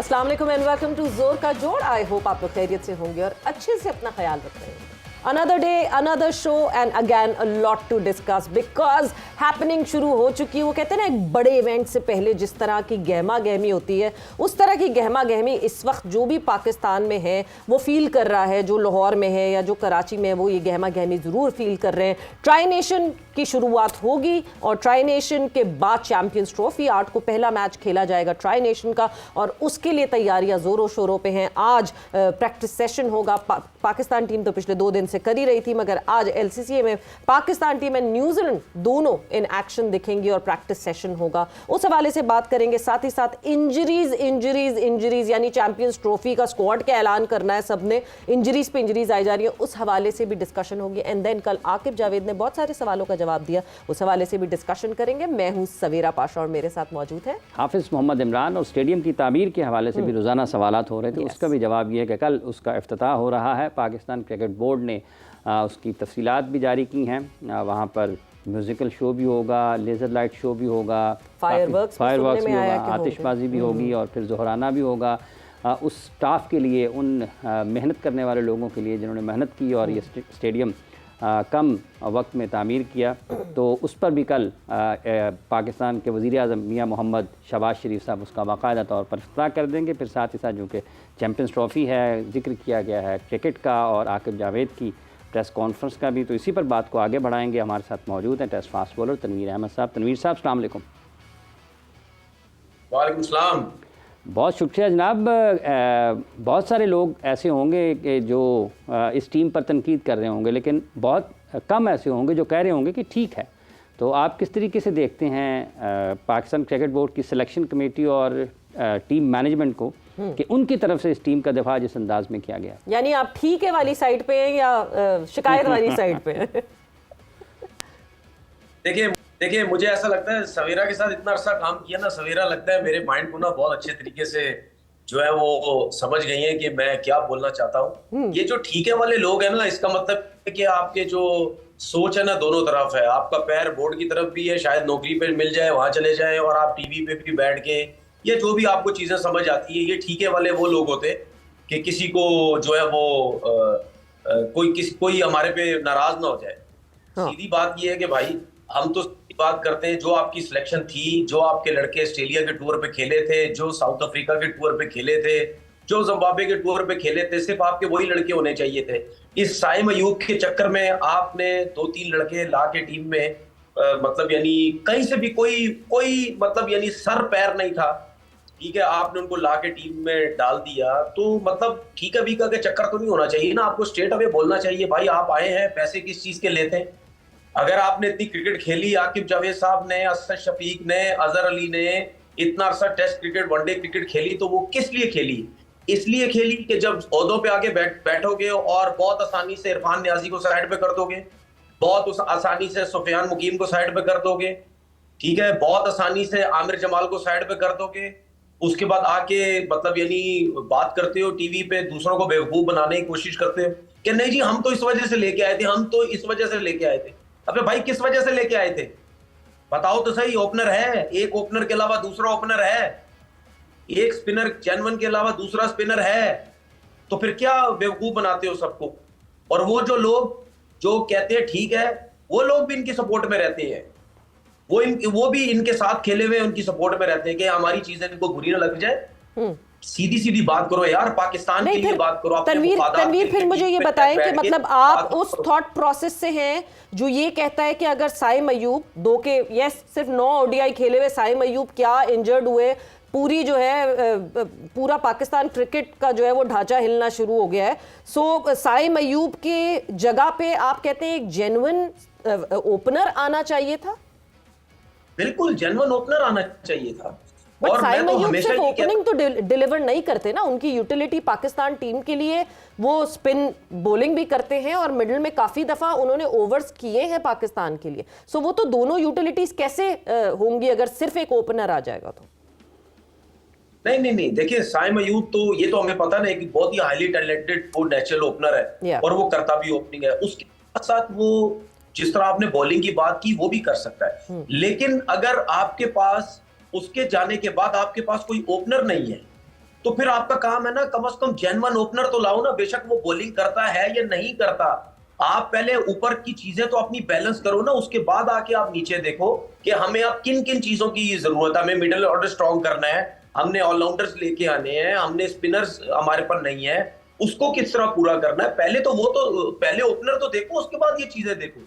अस्सलाम वालेकुम and welcome to जोर का जोड़। आई होप आप लोग खैरियत से होंगे और अच्छे से अपना ख्याल रख रहे होंगे। Another day, another show and again a lot to discuss because happening शुरू हो चुकी है। वो कहते हैं ना, एक बड़े इवेंट से पहले जिस तरह की गहमा गहमी होती है, उस तरह की गहमा गहमी इस वक्त जो भी पाकिस्तान में है वो फील कर रहा है। जो लाहौर में है या जो कराची में है वो ये गहमा गहमी ज़रूर फील कर रहे हैं। ट्राई नेशन की शुरुआत होगी और ट्राई नेशन के बाद चैंपियंस ट्रॉफी 8 को पहला मैच खेला जाएगा ट्राई नेशन का, और उसके लिए तैयारियां ज़ोरों शोरों पे हैं। आज प्रैक्टिस सेशन होगा। पाकिस्तान टीम तो पिछले 2 दिन से कर ही रही थी, मगर आज LCCA में पाकिस्तान टीम एंड न्यूजीलैंड दोनों इन एक्शन दिखेंगी और प्रैक्टिस सेशन होगा। उस हवाले से बात करेंगे। साथ ही साथ इंजरीज यानी चैंपियंस ट्रॉफी का स्क्वाड का ऐलान करना है सबने, इंजरीज पे इंजरीज आई जा रही है, उस हवाले से भी डिस्कशन होगी। एंड देन कल आकिब जावेद ने बहुत सारे सवालों का जवाब दिया, उस हवाले से भी डिस्कशन करेंगे। मैं हूं सवेरा पाशा और मेरे साथ मौजूद है हाफिज मोहम्मद इमरान। और स्टेडियम की तामीर के हवाले से भी रोज़ाना सवालात हो रहे थे, उसका भी जवाब ये है कि कल उसका इफ्तिताह हो रहा है। पाकिस्तान क्रिकेट बोर्ड ने उसकी तफसीलात भी जारी की हैं। वहाँ पर म्यूज़िकल शो भी होगा, लेज़र लाइट शो भी होगा, फायरवर्क्स भी होगा, आतिशबाजी भी होगी और फिर ज़ोहराना भी होगा। उस स्टाफ के लिए, उन मेहनत करने वाले लोगों के लिए जिन्होंने मेहनत की और ये स्टेडियम कम वक्त में तामीर किया, तो उस पर भी कल पाकिस्तान के वज़ीर-ए-आज़म मियां मोहम्मद शहबाज शरीफ साहब उसका बाकायदा तौर पर इफ्तिताह कर देंगे। फिर साथ ही साथ जो कि चैम्पियंस ट्रॉफ़ी है, जिक्र किया गया है क्रिकेट का और आकिब जावेद की प्रेस कॉन्फ्रेंस का भी, तो इसी पर बात को आगे बढ़ाएंगे। हमारे साथ मौजूद हैं test fast bowler Tanveer Ahmad साहब। तनवीर साहब, अस्सलाम वालेकुम। वालेकुम सलाम। बहुत शुक्रिया जनाब। बहुत सारे लोग ऐसे होंगे कि जो इस टीम पर तनकीद कर रहे होंगे, लेकिन बहुत कम ऐसे होंगे जो कह रहे होंगे कि ठीक है। तो आप किस तरीके से देखते हैं पाकिस्तान क्रिकेट बोर्ड की सिलेक्शन कमेटी और टीम मैनेजमेंट को कि उनकी तरफ से इस टीम का दिफा जिस अंदाज में किया गया? यानी आप ठीक है वाली साइड पे हैं या शिकायत वाली साइड पे हैं? देखिए मुझे ऐसा लगता है, सवेरा के साथ इतना अरसा काम किया ना, सवेरा लगता है मेरे माइंड को ना बहुत अच्छे तरीके से जो है वो समझ गई है कि मैं क्या बोलना चाहता हूँ। ये जो ठीक है वाले लोग हैं ना, इसका मतलब है कि आपके जो सोच है ना दोनों तरफ है। आपका पैर बोर्ड की तरफ भी है, शायद नौकरी पे मिल जाए, वहां चले जाए, और आप टीवी पे भी बैठ के या जो भी आपको चीजें समझ आती है। ये ठीक है वाले वो लोग होते कि किसी को जो है वो कोई हमारे पे नाराज ना हो जाए। सीधी बात ये है कि भाई हम तो बात करते हैं जो आपकी सिलेक्शन थी, जो आपके लड़के ऑस्ट्रेलिया के टूर पे खेले थे, जो साउथ अफ्रीका के टूर पे खेले थे, जो जिम्बाब्वे के टूर पे खेले थे, सिर्फ आपके वही लड़के होने चाहिए थे। इस साइम अयूब के चक्कर में आपने 2-3 लड़के ला के टीम में मतलब यानी कहीं से भी कोई मतलब यानी सर पैर नहीं था, ठीक है, आपने उनको ला के टीम में डाल दिया। तो मतलब ठीक है बीका के चक्कर तो नहीं होना चाहिए ना, आपको स्ट्रेट अवे बोलना चाहिए भाई आप आए हैं, पैसे किस चीज के लेते हैं। अगर आपने इतनी क्रिकेट खेली, आकिब जावेद साहब ने, असद शफीक ने, अजहर अली ने इतना अरसा टेस्ट क्रिकेट, वनडे क्रिकेट खेली, तो वो किस लिए खेली? इसलिए खेली कि जब ओहदों पे आके बैठोगे और बहुत आसानी से इरफान नियाजी को साइड पे कर दोगे, बहुत आसानी से सुफियान मुकीम को साइड पे कर दोगे, ठीक है, बहुत आसानी से आमिर जमाल को साइड पे कर दोगे। उसके बाद आके मतलब यानी बात करते हो टीवी पे, दूसरों को बेवकूफ बनाने की कोशिश करते हो कि नहीं जी हम तो इस वजह से लेके आए थे, हम तो इस वजह से लेके आए थे। अबे भाई किस वजह से लेके आए थे बताओ तो सही। ओपनर है, एक ओपनर के अलावा दूसरा ओपनर है, एक स्पिनर जेनवन के अलावा दूसरा स्पिनर है, तो फिर क्या बेवकूफ बनाते हो सबको? और वो जो लोग जो कहते हैं ठीक है, वो लोग भी इनकी सपोर्ट में रहते हैं, वो भी इनके साथ खेले हुए उनकी सपोर्ट में रहते हैं कि हमारी चीजें इनको बुरी ना लग जाए। सीधी बात करो यार, पाकिस्तान के लिए बात करो। तनवीर फिर मुझे ये बताएं कि मतलब आप उस थॉट प्रोसेस से हैं जो ये कहता है कि अगर साइम अयूब सिर्फ 9 ODI खेले हुए साइम अयूब क्या इंजर्ड हुए, पूरी जो है पूरा पाकिस्तान क्रिकेट का जो है वो ढांचा हिलना शुरू हो गया है। सो साइम अयूब के जगह पे आप कहते हैं एक जेन्युइन ओपनर आना चाहिए था? बिल्कुल जेन्युइन ओपनर आना चाहिए था। बट साइम अयूब सिर्फ ओपनिंग तो डिलीवर नहीं करते ना, उनकी यूटिलिटी पाकिस्तान टीम के लिए वो स्पिन बॉलिंग भी करते हैं और मिडिल में काफी दफा उन्होंने ओवर्स किए हैं पाकिस्तान के लिए। सो वो तो दोनों यूटिलिटीज कैसे होंगी अगर सिर्फ एक ओपनर आ जाएगा तो? नहीं देखिए साइम अयूब तो ये तो हमें पता नहीं कि बहुत ही हाईली टैलेंटेड वो नेचुरल ओपनर है और वो करता भी ओपनिंग है। उसके साथ वो जिस तरह आपने बॉलिंग की बात की वो भी कर सकता है, लेकिन अगर आपके पास उसके जाने के बाद आपके पास कोई ओपनर नहीं है तो फिर आपका काम है ना, कम से कम जेन्युइन ओपनर तो लाओ ना, बेशक वो बॉलिंग करता है या नहीं करता। आप पहले ऊपर की चीजें तो अपनी बैलेंस करो ना, उसके बाद आके आप नीचे देखो कि हमें अब किन किन चीजों की जरूरत है। हमें मिडिल ऑर्डर स्ट्रॉन्ग करना है, हमने ऑलराउंडर्स लेके आने हैं, हमने स्पिनर्स हमारे पास नहीं है, उसको किस तरह पूरा करना है। पहले तो पहले ओपनर तो देखो, उसके बाद ये चीजें देखो।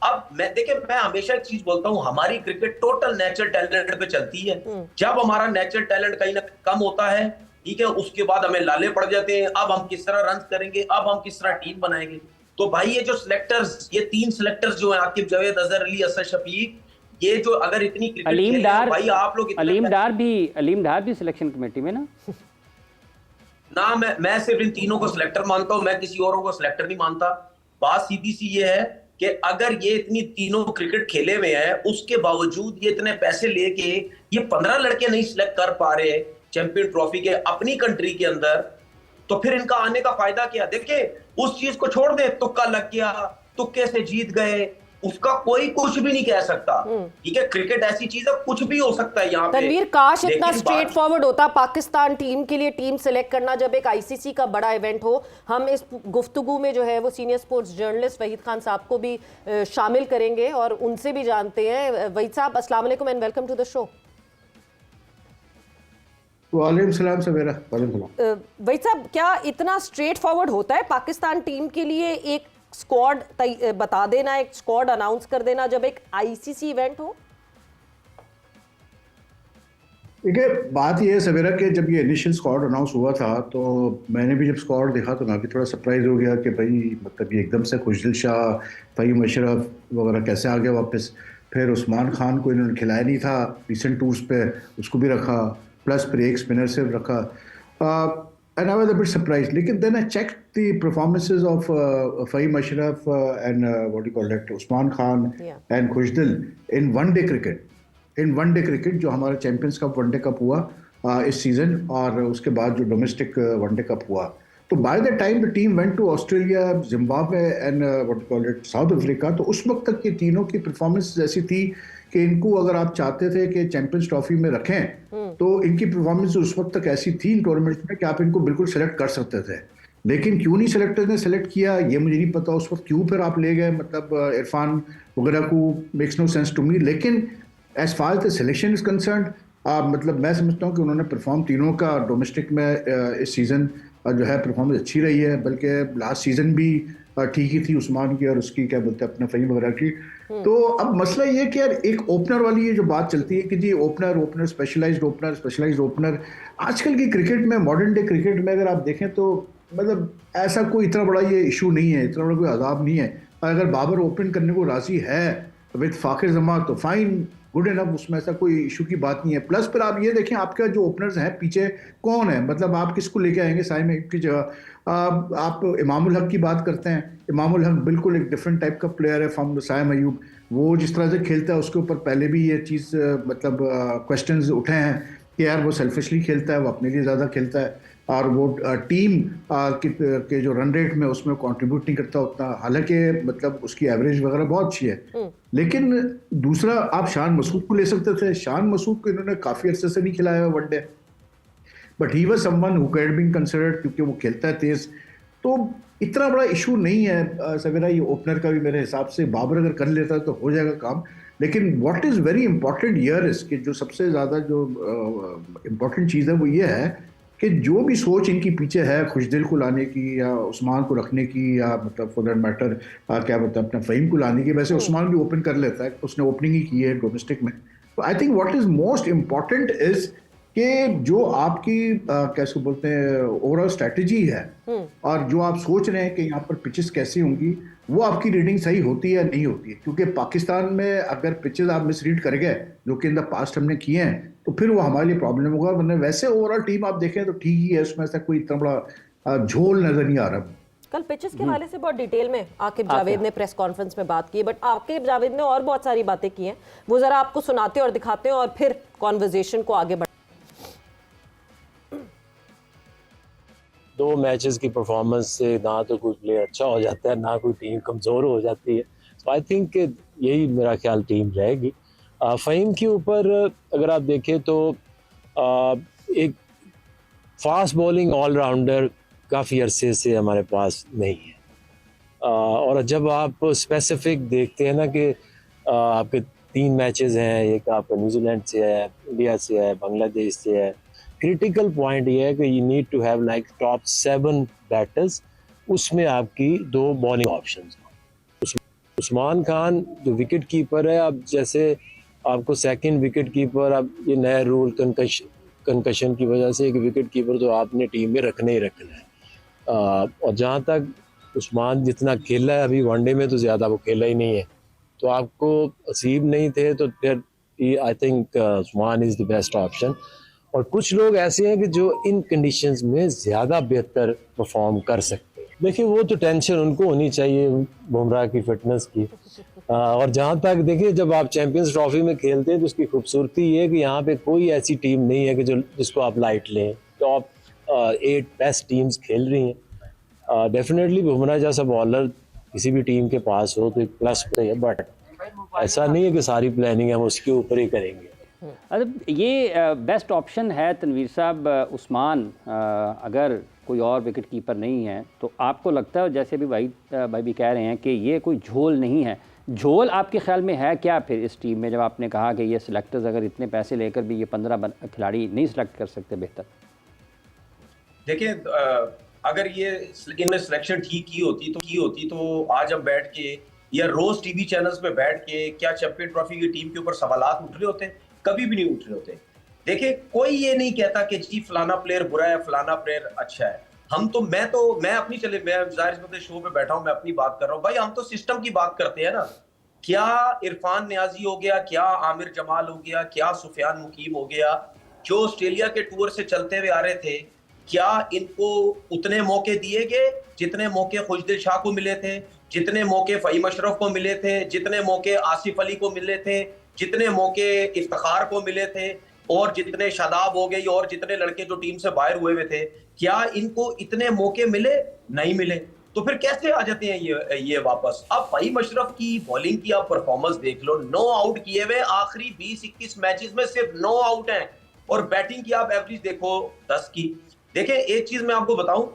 अब मैं हमेशा एक चीज बोलता हूं, हमारी क्रिकेट टोटल नेचुरल टैलेंट पे चलती है। जब हमारा नेचुरल टैलेंट कहीं ना कम होता है, ठीक है, उसके बाद हमें लाले पड़ जाते हैं, अब हम किस तरह रन करेंगे, अब हम किस तरह टीम बनाएंगे। तो भाई ये जो सिलेक्टर्स, ये 3 सिलेक्टर्स जो है, आकिब जावेद, अजहर अली, असद शफीक, ये जो अगर इतनी क्रिकेट खेले भाई, आप लोग अलीम डार भी सिलेक्शन कमेटी में ना, मैं सिर्फ इन तीनों को सिलेक्टर मानता हूं, मैं किसी औरों को सिलेक्टर नहीं मानता। बात सीधी सी ये है कि अगर ये इतनी तीनों क्रिकेट खेले हुए हैं, उसके बावजूद ये इतने पैसे लेके ये 15 लड़के नहीं सिलेक्ट कर पा रहे चैंपियन ट्रॉफी के अपनी कंट्री के अंदर, तो फिर इनका आने का फायदा क्या। देखिए, उस चीज को छोड़ दे, तुक्का लग गया, तुक्के से जीत गए, उसका कोई कुछ भी नहीं कह सकता। ठीक है, क्रिकेट ऐसी चीज है, कुछ भी हो सकता है यहाँ पे। तनवीर, काश इतना स्ट्रेट फॉरवर्ड होता पाकिस्तान टीम के लिए टीम सिलेक्ट करना जब एक आईसीसी का बड़ा इवेंट हो। हम इस गुफ्तगू में जो है वो senior sports journalist Waheed Khan साहब को भी शामिल करेंगे और उनसे भी जानते हैं। वहीद साहब, अस्सलाम वालेकुम and welcome to the show. वालेकुम सलाम सवेरा। वहीद साहब, क्या इतना स्ट्रेट फॉरवर्ड होता है पाकिस्तान टीम के लिए एक स्क्वाड बता देना, एक स्क्वाड अनाउंस कर देना जब एक आईसीसी इवेंट हो? देखिए, बात ये है सवेरा कि जब ये इनिशियल स्क्वाड अनाउंस हुआ था तो मैंने भी जब स्क्वाड देखा तो मैं भी थोड़ा सरप्राइज हो गया कि भाई मतलब ये एकदम से खुशदिल शाह, फ़हीम अशरफ वगैरह कैसे आ गए वापस। फिर उस्मान खान को इन्होंने खिलाया नहीं था रिसेंट टूर्स पे, उसको भी रखा, प्लस फिर एक स्पिनर से रखा, and I was a bit surprised. लेकिन then I checked the performances of Fahim Ashraf and what do you call it, Usman Khan and Khushdil in one-day cricket. In one-day cricket जो हमारा champions cup one day cup हुआ इस season, और उसके बाद जो domestic one day cup हुआ, तो by the time the team went to Australia, Zimbabwe and what do call it, South Africa, तो उस वक्त तक ये तीनों की परफॉर्मेंस ऐसी थी कि इनको अगर आप चाहते थे कि चैंपियंस ट्रॉफी में रखें तो इनकी परफॉर्मेंस उस वक्त तक ऐसी थी इन टूर्नामेंट्स में कि आप इनको बिल्कुल सेलेक्ट कर सकते थे। लेकिन क्यों नहीं सेलेक्टर्स ने सेलेक्ट किया ये मुझे नहीं पता उस वक्त, क्यों फिर आप ले गए, मतलब इरफान वगैरह को, makes no sense to me. लेकिन as far the selection is concern, मतलब मैं समझता हूँ कि उन्होंने परफॉर्म तीनों का डोमेस्टिक में इस सीज़न जो है परफॉर्मेंस अच्छी रही है, बल्कि लास्ट सीज़न भी ठीक ही थी उस्मान की और उसकी क्या बोलते हैं अपना फ़हीम वगैरह की। तो अब मसला ये कि यार एक ओपनर वाली ये जो बात चलती है कि जी ओपनर स्पेशलाइज्ड ओपनर, आजकल की क्रिकेट में, मॉडर्न डे क्रिकेट में अगर आप देखें तो मतलब ऐसा कोई इतना बड़ा ये इशू नहीं है, इतना बड़ा कोई अजाब नहीं है। अगर बाबर ओपन करने को राजी है विद फाखिर जमा तो फाइन, गुड इनफ, उसमें ऐसा कोई इशू की बात नहीं है। प्लस फिर आप ये देखें आपका जो ओपनर्स हैं पीछे कौन है, मतलब आप किसको लेके आएंगे साइम अयूब की जगह। आप इमामुल हक की बात करते हैं, इमामुल हक बिल्कुल एक डिफरेंट टाइप का प्लेयर है फ्रॉम साइम अयूब। वो जिस तरह से खेलता है उसके ऊपर पहले भी ये चीज़ मतलब क्वेश्चंस उठे हैं कि यार वो सेल्फिशली खेलता है, वो अपने लिए ज़्यादा खेलता है और वो टीम के जो रन रेट में उसमें कंट्रीब्यूट नहीं करता उतना, हालांकि मतलब उसकी एवरेज वगैरह बहुत अच्छी है। लेकिन दूसरा आप शान मसूद को ले सकते थे, शान मसूद को इन्होंने काफ़ी अरसे से नहीं खिलाया है one day, but he was someone who had been considered क्योंकि वो खेलता है तेज। तो इतना बड़ा इशू नहीं है सवेरा ये ओपनर का भी, मेरे हिसाब से बाबर अगर कर लेता है तो हो जाएगा काम। लेकिन what is very important here is कि जो सबसे ज़्यादा जो इम्पॉर्टेंट चीज़ है वो ये है कि जो भी सोच इनकी पीछे है खुशदिल को लाने की या उस्मान को रखने की या मतलब फॉर दैट मैटर क्या बोलते हैं अपना फ़हीम को लाने की, वैसे उस्मान भी ओपन कर लेता है, उसने ओपनिंग ही की है डोमेस्टिक में। तो I think what is most important is कि जो आपकी कैसे बोलते हैं ओवरऑल स्ट्रैटेजी है और जो आप सोच रहे हैं कि यहाँ पर पिचेस कैसी होंगी, वो आपकी रीडिंग सही होती है या नहीं होती है। क्योंकि पाकिस्तान में अगर पिचेस आप मिसरीड कर गए जो कि इन द पास्ट हमने किए हैं तो फिर वो हमारे लिए प्रॉब्लम होगा। वरना वैसे ओवरऑल टीम आप देखें तो ठीक ही है, उसमें ऐसा कोई इतना बड़ा झोल नजर नहीं आ रहा। कल पिचेस के हवाले से बहुत डिटेल में आकिब जावेद ने प्रेस कॉन्फ्रेंस में बात की, बट आकिब जावेद ने और बहुत सारी बातें की हैं, वो जरा आपको सुनाते और दिखाते हैं और फिर कॉन्वर्जेशन को आगे बढ़। 2 मैचेस की परफॉर्मेंस से ना तो कोई प्लेयर अच्छा हो जाता है ना कोई टीम कमज़ोर हो जाती है। तो आई थिंक यही मेरा ख्याल टीम रहेगी। फ़हीम के ऊपर अगर आप देखें तो एक फास्ट बॉलिंग ऑलराउंडर काफ़ी अरसे से हमारे पास नहीं है। और जब आप स्पेसिफिक देखते हैं ना कि आपके 3 मैचेस हैं, एक आपका न्यूजीलैंड से है, इंडिया से है, बांग्लादेश से है, क्रिटिकल पॉइंट ये है कि you need to have like top 7 batters, उसमें आपकी 2 बॉलिंग ऑप्शंस हैं। उस्मान खान जो विकेट कीपर है, अब जैसे आपको सेकंड विकेट कीपर, अब ये नया रूल कंकशन की वजह से एक विकेट कीपर तो आपने टीम में रखना ही रखना है। और जहाँ तक उस्मान जितना खेला है अभी वनडे में, तो ज़्यादा वो खेला ही नहीं है, तो आपको असीब नहीं थे, तो फिर I think Usman is the best option. और कुछ लोग ऐसे हैं कि जो इन कंडीशंस में ज़्यादा बेहतर परफॉर्म कर सकते हैं। देखिए वो तो टेंशन उनको होनी चाहिए बुमराह की फिटनेस की। और जहाँ तक देखिए जब आप चैंपियंस ट्रॉफी में खेलते हैं तो उसकी खूबसूरती ये है कि यहाँ पे कोई ऐसी टीम नहीं है कि जिसको आप लाइट लें। टॉप 8 बेस्ट टीम्स खेल रही हैं। डेफिनेटली बुमराह जैसा बॉलर किसी भी टीम के पास हो तो एक प्लस है, बट ऐसा नहीं है कि सारी प्लानिंग हम उसके ऊपर ही करेंगे। अच्छा, ये बेस्ट ऑप्शन है तनवीर साहब उस्मान, अगर कोई और विकेट कीपर नहीं है तो आपको लगता है, जैसे भी भाई भी कह रहे हैं कि ये कोई झोल नहीं है, झोल आपके ख्याल में है क्या फिर इस टीम में, जब आपने कहा कि ये सिलेक्टर्स अगर इतने पैसे लेकर भी ये 15 खिलाड़ी नहीं सिलेक्ट कर सकते बेहतर? देखिए अगर ये इनमें सिलेक्शन ठीक की होती तो आज हम बैठ के या रोज टीवी चैनल्स पे बैठ के क्या चैंपियन ट्रॉफी की टीम के ऊपर सवालात उठ रहे होते? कभी भी नहीं उठ रहे होते। देखिए कोई ये नहीं कहता कि जी फलाना प्लेयर बुरा है, फलाना प्लेयर अच्छा है। मैं अपनी जाहिर शो पे बैठा हूं, मैं अपनी बात कर रहा हूं भाई। हम तो सिस्टम की बात करते हैं ना। क्या इरफान नियाजी हो गया, क्या आमिर जमाल हो गया, क्या सुफियान मुकीम हो गया, जो ऑस्ट्रेलिया के टूर से चलते हुए आ रहे थे, क्या इनको उतने मौके दिए गए जितने मौके खुशदिल शाह को मिले थे, जितने मौके फहीम अशरफ को मिले थे, जितने मौके आसिफ अली को मिले थे, जितने मौके इफ्तिखार को मिले थे, और जितने शादाब हो गए और जितने लड़के जो टीम से बाहर हुए थे, क्या इनको इतने मौके मिले? नहीं मिले। तो फिर कैसे आ जाते हैं ये वापस? अब फहीम अशरफ की बॉलिंग की आप परफॉर्मेंस देख लो, 9 आउट किए हुए आखिरी 20-21 मैचेस में सिर्फ 9 आउट हैं, और बैटिंग की आप एवरेज देखो 10 की। देखिए एक चीज मैं आपको बताऊं,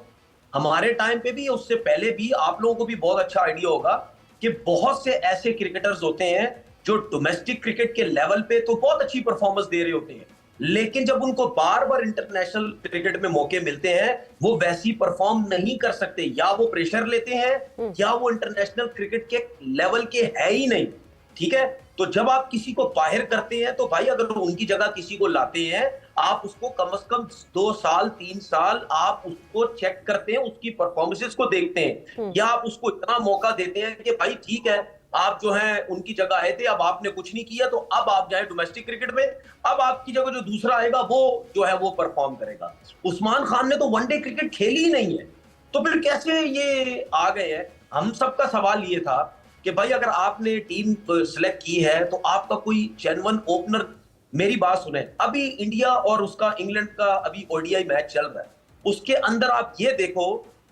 हमारे टाइम पे भी, उससे पहले भी, आप लोगों को भी बहुत अच्छा आइडिया होगा कि बहुत से ऐसे क्रिकेटर्स होते हैं जो डोमेस्टिक क्रिकेट के लेवल पे तो बहुत अच्छी परफॉर्मेंस दे रहे होते हैं, लेकिन जब उनको बार बार इंटरनेशनल क्रिकेट में मौके मिलते हैं वो वैसी परफॉर्म नहीं कर सकते, या वो प्रेशर लेते हैं या वो इंटरनेशनल क्रिकेट के लेवल के है ही नहीं। ठीक है, तो जब आप किसी को बाहर करते हैं तो भाई अगर उनकी जगह किसी को लाते हैं, आप उसको कम से कम 2 साल 3 साल आप उसको चेक करते हैं, उसकी परफॉर्मेंसेस को देखते हैं, या आप उसको इतना मौका देते हैं कि भाई ठीक है आप जो है उनकी जगह आए थे, अब आपने कुछ नहीं किया तो अब आप जाए डोमेस्टिक क्रिकेट में, अब आपकी जगह जो दूसरा आएगा वो जो है वो परफॉर्म करेगा। उस्मान खान ने तो वनडे क्रिकेट खेली ही नहीं है, तो फिर कैसे ये आ गए हैं? हम सबका सवाल ये था कि भाई अगर आपने टीम सिलेक्ट की है तो आपका कोई जेन्युइन ओपनर, मेरी बात सुने, अभी इंडिया और उसका इंग्लैंड का अभी ओडीआई मैच चल रहा है, उसके अंदर आप ये देखो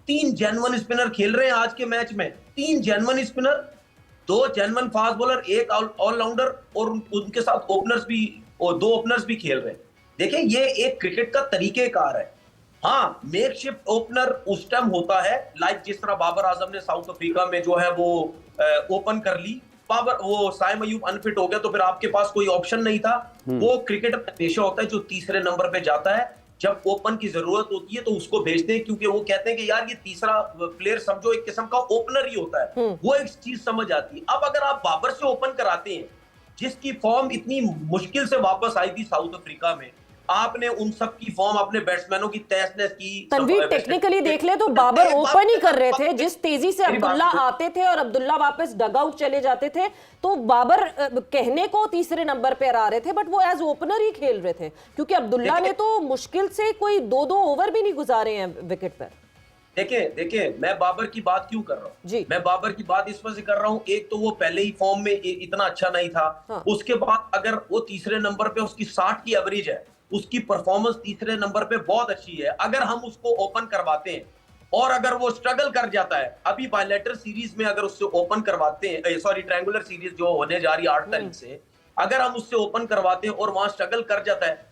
3 जेन्युइन स्पिनर खेल रहे हैं आज के मैच में, 3 genuine spinner, 2 genuine fast bowler, 1 all rounder, और उनके साथ ओपनर्स भी, और 2 ओपनर्स भी खेल रहे हैं। देखिए ये एक क्रिकेट का तरीकेकार है। हाँ, मेकशिफ्ट ओपनर उस टाइम होता है, लाइक जिस तरह बाबर आजम ने साउथ अफ्रीका में जो है वो ओपन कर ली, वो साइम अयूब अनफिट हो गया तो फिर आपके पास कोई ऑप्शन नहीं था। वो क्रिकेट पेशा होता है जो तीसरे नंबर पे जाता है, जब ओपन की जरूरत होती है तो उसको भेजते हैं, क्योंकि वो कहते हैं कि यार ये तीसरा प्लेयर समझो एक किस्म का ओपनर ही होता है, वो एक चीज समझ आती है। अब अगर आप बाबर से ओपन कराते हैं, जिसकी फॉर्म इतनी मुश्किल से वापस आई थी साउथ अफ्रीका में, आपने उन सब की फॉर्म, अपने बैट्समैनों की तहस-नहस की। तनवीर टेक्निकली देख ले तो बाबर ओपन ही कर रहे थे, जिस तेजी से अब्दुल्ला आते थे और अब्दुल्ला वापस डगआउट चले जाते थे, तो बाबर कहने को तीसरे नंबर पर आ रहे थे, बट वो एज ओपनर ही खेल रहे थे, क्योंकि अब्दुल्ला ने तो मुश्किल से कोई 2-2 ओवर भी नहीं गुजारे हैं विकेट पर। देखिए मैं बाबर की बात क्यों कर रहा हूँ? मैं बाबर की बात इस वजह से कर रहा हूँ, एक तो वो पहले ही फॉर्म में इतना अच्छा नहीं था। हाँ। उसके बाद अगर वो तीसरे नंबर पे, उसकी 60 की एवरेज है, उसकी परफॉर्मेंस तीसरे नंबर पे बहुत अच्छी है। अगर हम उसको ओपन करवाते हैं और अगर वो स्ट्रगल कर जाता है, अभी बायलैटरल सीरीज में अगर उससे ओपन करवाते हैं, सॉरी ट्रायंगुलर सीरीज जो होने जा रही है 8 तारीख से, अगर हम उससे ओपन करवाते हैं और वहां स्ट्रगल कर जाता है,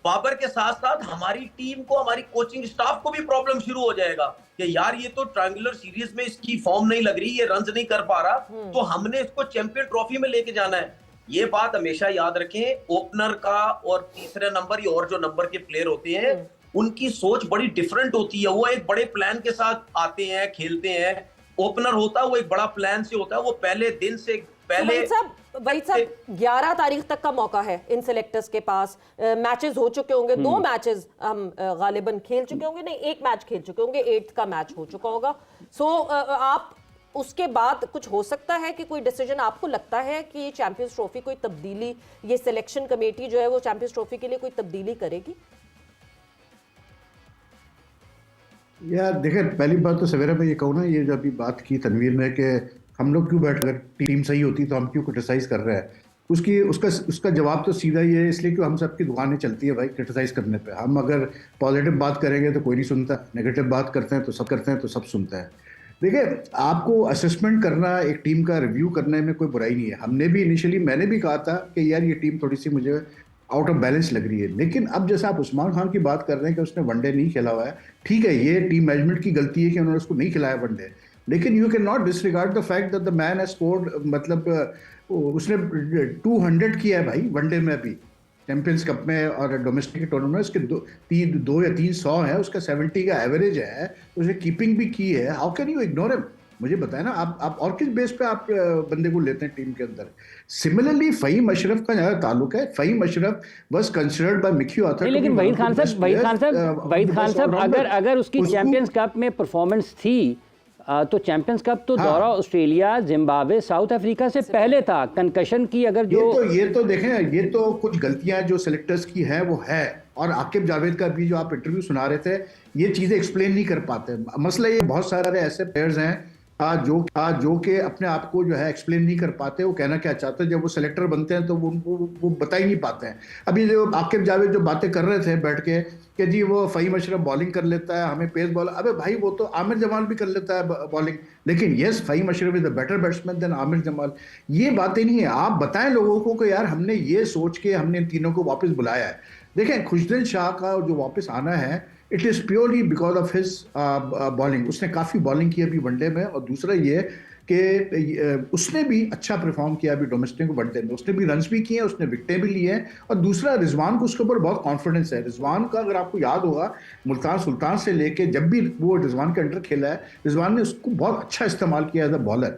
बाबर के साथ साथ हमारी टीम को, हमारी कोचिंग स्टाफ को भी प्रॉब्लम शुरू हो जाएगा कि यार ये तो ट्रायंगुलर सीरीज में इसकी फॉर्म नहीं लग रही, ये रन्स नहीं कर पा रहा, तो हमने इसको चैंपियन ट्रॉफी में लेके जाना है। ये बात हमेशा याद रखें, ओपनर का और तीसरे नंबर या और जो नंबर के प्लेयर होते हैं उनकी सोच बड़ी डिफरेंट होती है। वो एक बड़े प्लान के साथ आते हैं, खेलते हैं। ओपनर होता है वो एक बड़ा प्लान से होता है, वो पहले दिन से पहले। वही सब 11 तारीख तक का मौका है इन सेलेक्टर्स के पास। मैचेस हो चुके होंगे, 2 मैचेस हम गालिबन खेल चुके होंगे, नहीं 1 मैच खेल चुके होंगे, 8th का मैच हो चुका होगा। सो आप उसके बाद कुछ हो सकता है कि कोई डिसीजन आपको लगता है कि ये चैंपियंस ट्रॉफी कोई तब्दीली, ये सिलेक्शन कमेटी जो है वो चैंपियंस ट्रॉफी के लिए कोई तब्दीली करेगी? यार देखिए, पहली बात तो सवेरा मैं ये कहूँ ना, ये जो अभी बात की तनवीर ने कि हम लोग क्यों बैठ, अगर टीम सही होती तो हम क्यों क्रिटिसाइज कर रहे हैं, उसका जवाब तो सीधा ही है, इसलिए कि हम सबकी दुकानें चलती है भाई क्रिटिसाइज करने पे। हम अगर पॉजिटिव बात करेंगे तो कोई नहीं सुनता, नेगेटिव बात करते हैं तो सब सुनता है। देखिए, आपको असेसमेंट करना, एक टीम का रिव्यू करने में कोई बुराई नहीं है। हमने भी इनिशियली मैंने भी कहा था कि यार ये टीम थोड़ी सी मुझे आउट ऑफ बैलेंस लग रही है, लेकिन अब जैसे आप उस्मान खान की बात कर रहे हैं कि उसने वनडे नहीं खेला हुआ है, ठीक है, ये टीम मैनेजमेंट की गलती है कि उन्होंने उसको नहीं खिलाया वनडे, लेकिन you can not disregard the fact that the man has scored, मतलब उसने 200 किया है भाई वनडे में अभी चैंपियंस कप में और डोमेस्टिक टूर्नामेंट में। उसके 2 या 300 है, उसका 70 का एवरेज है, उसने कीपिंग भी की है। How can you ignore him? मुझे बताया ना, आप और किस बेस पे आप बंदे को लेते हैं टीम के अंदर? सिमिलरली फ़हीम अशरफ का ज़्यादा ताल्लुक है। Faheem Ashraf was considered by Mickey Arthur. लेकिन वहीद खान साहब अगर उसकी चैंपियंस कप में परफॉर्मेंस थी तो चैंपियंस कप तो दौरा ऑस्ट्रेलिया, जिम्बाब्वे, साउथ अफ्रीका से पहले था। कंकशन की अगर जो ये तो देखें, ये तो कुछ गलतियां जो सेलेक्टर्स की है वो है, और आकिब जावेद का भी जो आप इंटरव्यू सुना रहे थे, ये चीजें एक्सप्लेन नहीं कर पाते। मसला ये, बहुत सारे ऐसे प्लेयर्स हैं जो कि अपने आप को जो है एक्सप्लेन नहीं कर पाते, वो कहना क्या चाहते हैं, जब वो सेलेक्टर बनते हैं तो वो बता ही नहीं पाते हैं। अभी जो आकिब जावेद जो बातें कर रहे थे बैठ के कि जी वो फ़हीम अशरफ बॉलिंग कर लेता है, हमें पेस बॉल, अबे भाई वो तो आमिर जमाल भी कर लेता है बॉलिंग, लेकिन yes Faheem Ashraf is a better batsman than Aamir Jamal. ये बातें नहीं है। आप बताएं लोगों को कि यार हमने ये सोच के हमने इन तीनों को वापस बुलाया है। देखें, खुशदिल शाह का जो वापस आना है, it is purely because of his bowling. उसने काफ़ी बॉलिंग की अभी वनडे में, और दूसरा ये कि उसने भी अच्छा परफॉर्म किया अभी डोमेस्टिक वनडे में, उसने भी रन्स भी किए, उसने विकेटें भी लिए हैं। और दूसरा, रिजवान को उसके ऊपर बहुत कॉन्फिडेंस है। रिजवान का अगर आपको याद होगा, मुल्तान सुल्तान से लेके जब भी वो रिजवान के अंडर खेला है, रिजवान ने उसको बहुत अच्छा इस्तेमाल किया एज अ बॉलर।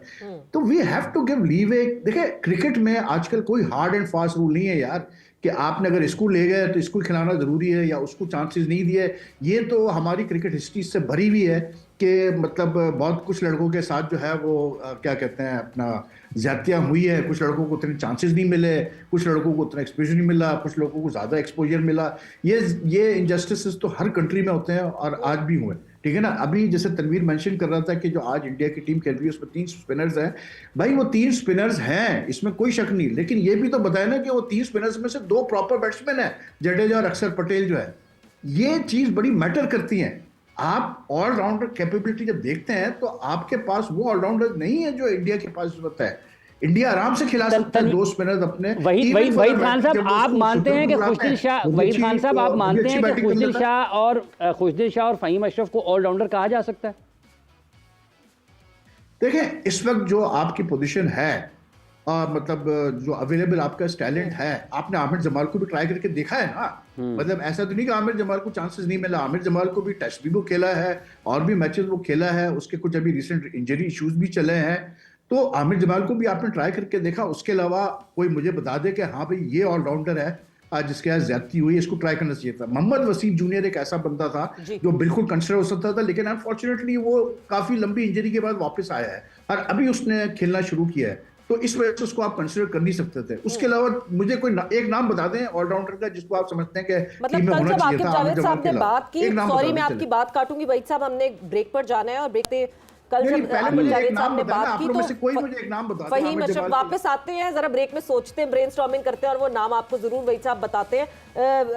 तो we have to give leeway. देखिए, क्रिकेट में आजकल कोई हार्ड एंड फास्ट रूल नहीं है यार कि आपने अगर इसको ले गए तो इसको खिलाना ज़रूरी है या उसको चांसेस नहीं दिए। ये तो हमारी क्रिकेट हिस्ट्री से भरी हुई है कि मतलब बहुत कुछ लड़कों के साथ जो है वो क्या कहते हैं, अपना ज़्यादतियाँ हुई है। कुछ लड़कों को उतने चांसेस नहीं मिले, कुछ लड़कों को उतना एक्सपोजर नहीं मिला, कुछ लोगों को ज़्यादा एक्सपोजर मिला। ये इनजस्टिस तो हर कंट्री में होते हैं और आज भी हुए, ठीक है ना। अभी जैसे तनवीर मेंशन कर रहा था कि जो आज इंडिया की टीम खेल रही है उसमें 3 स्पिनर्स हैं। भाई वो 3 स्पिनर्स हैं, इसमें कोई शक नहीं, लेकिन ये भी तो बताया ना कि वो 3 स्पिनर्स में से 2 प्रॉपर बैट्समैन हैं, जडेजा और अक्षर पटेल जो है। ये चीज़ बड़ी मैटर करती हैं। आप ऑलराउंडर कैपेबिलिटी जब देखते हैं तो आपके पास वो ऑलराउंडर नहीं है जो इंडिया के पास होता है। इंडिया आराम से खिला सकता है 2 स्पिनर्स अपने। वहीद खान साहब, आप मानते हैं कि खुशदिल शाह, वहीद खान साहब आप मानते हैं कि खुशदिल शाह और फ़हीम अशरफ को ऑलराउंडर कहा जा सकता है? देखें, इस वक्त जो आपकी पोजीशन है, मतलब जो अवेलेबल आपका टैलेंट है, आपने आमिर जमाल को भी ट्राई करके देखा है ना। मतलब ऐसा तो नहीं कि आमिर जमाल को चांसेस नहीं मिला। आमिर जमाल को भी टेस्ट भी वो खेला है और भी मैचेस वो खेला है, उसके कुछ अभी रिसेंट इंजरी इश्यूज भी चले हैं, तो आमिर जमाल को भी आपने ट्राई करके देखा। उसके अलावा कोई मुझे बता दे कि हाँ भाई ये ऑलराउंडर है जिसके यहाँ ज्यादती हुई, इसको ट्राई करना चाहिए था। मोहम्मद वसीम जूनियर एक ऐसा बंदा था जो बिल्कुल कंसिडर हो सकता था, लेकिन अनफॉर्चुनेटली वो काफी लंबी इंजरी के बाद वापस आया है और अभी उसने खेलना शुरू किया है, तो इस वजह से उसको आप कंसिडर कर नहीं सकते थे। उसके अलावा मुझे कोई एक नाम बता दें ऑलराउंडर का जिसको आप समझते हैं कि मतलब टीम में होना चाहिए था। जावेद साहब ने बात की, सॉरी मैं आपकी बात काटूंगी वहीद साहब, हमने ब्रेक पर जाना है और ब्रेक पे कल जब जावेद साहब ने बात की तो फ़हीम अशरफ वापस आते हैं, जरा ब्रेक में सोचते हैं, ब्रेनस्टॉर्मिंग करते हैं और वो नाम आपको जरूर वहीद साहब बताते हैं।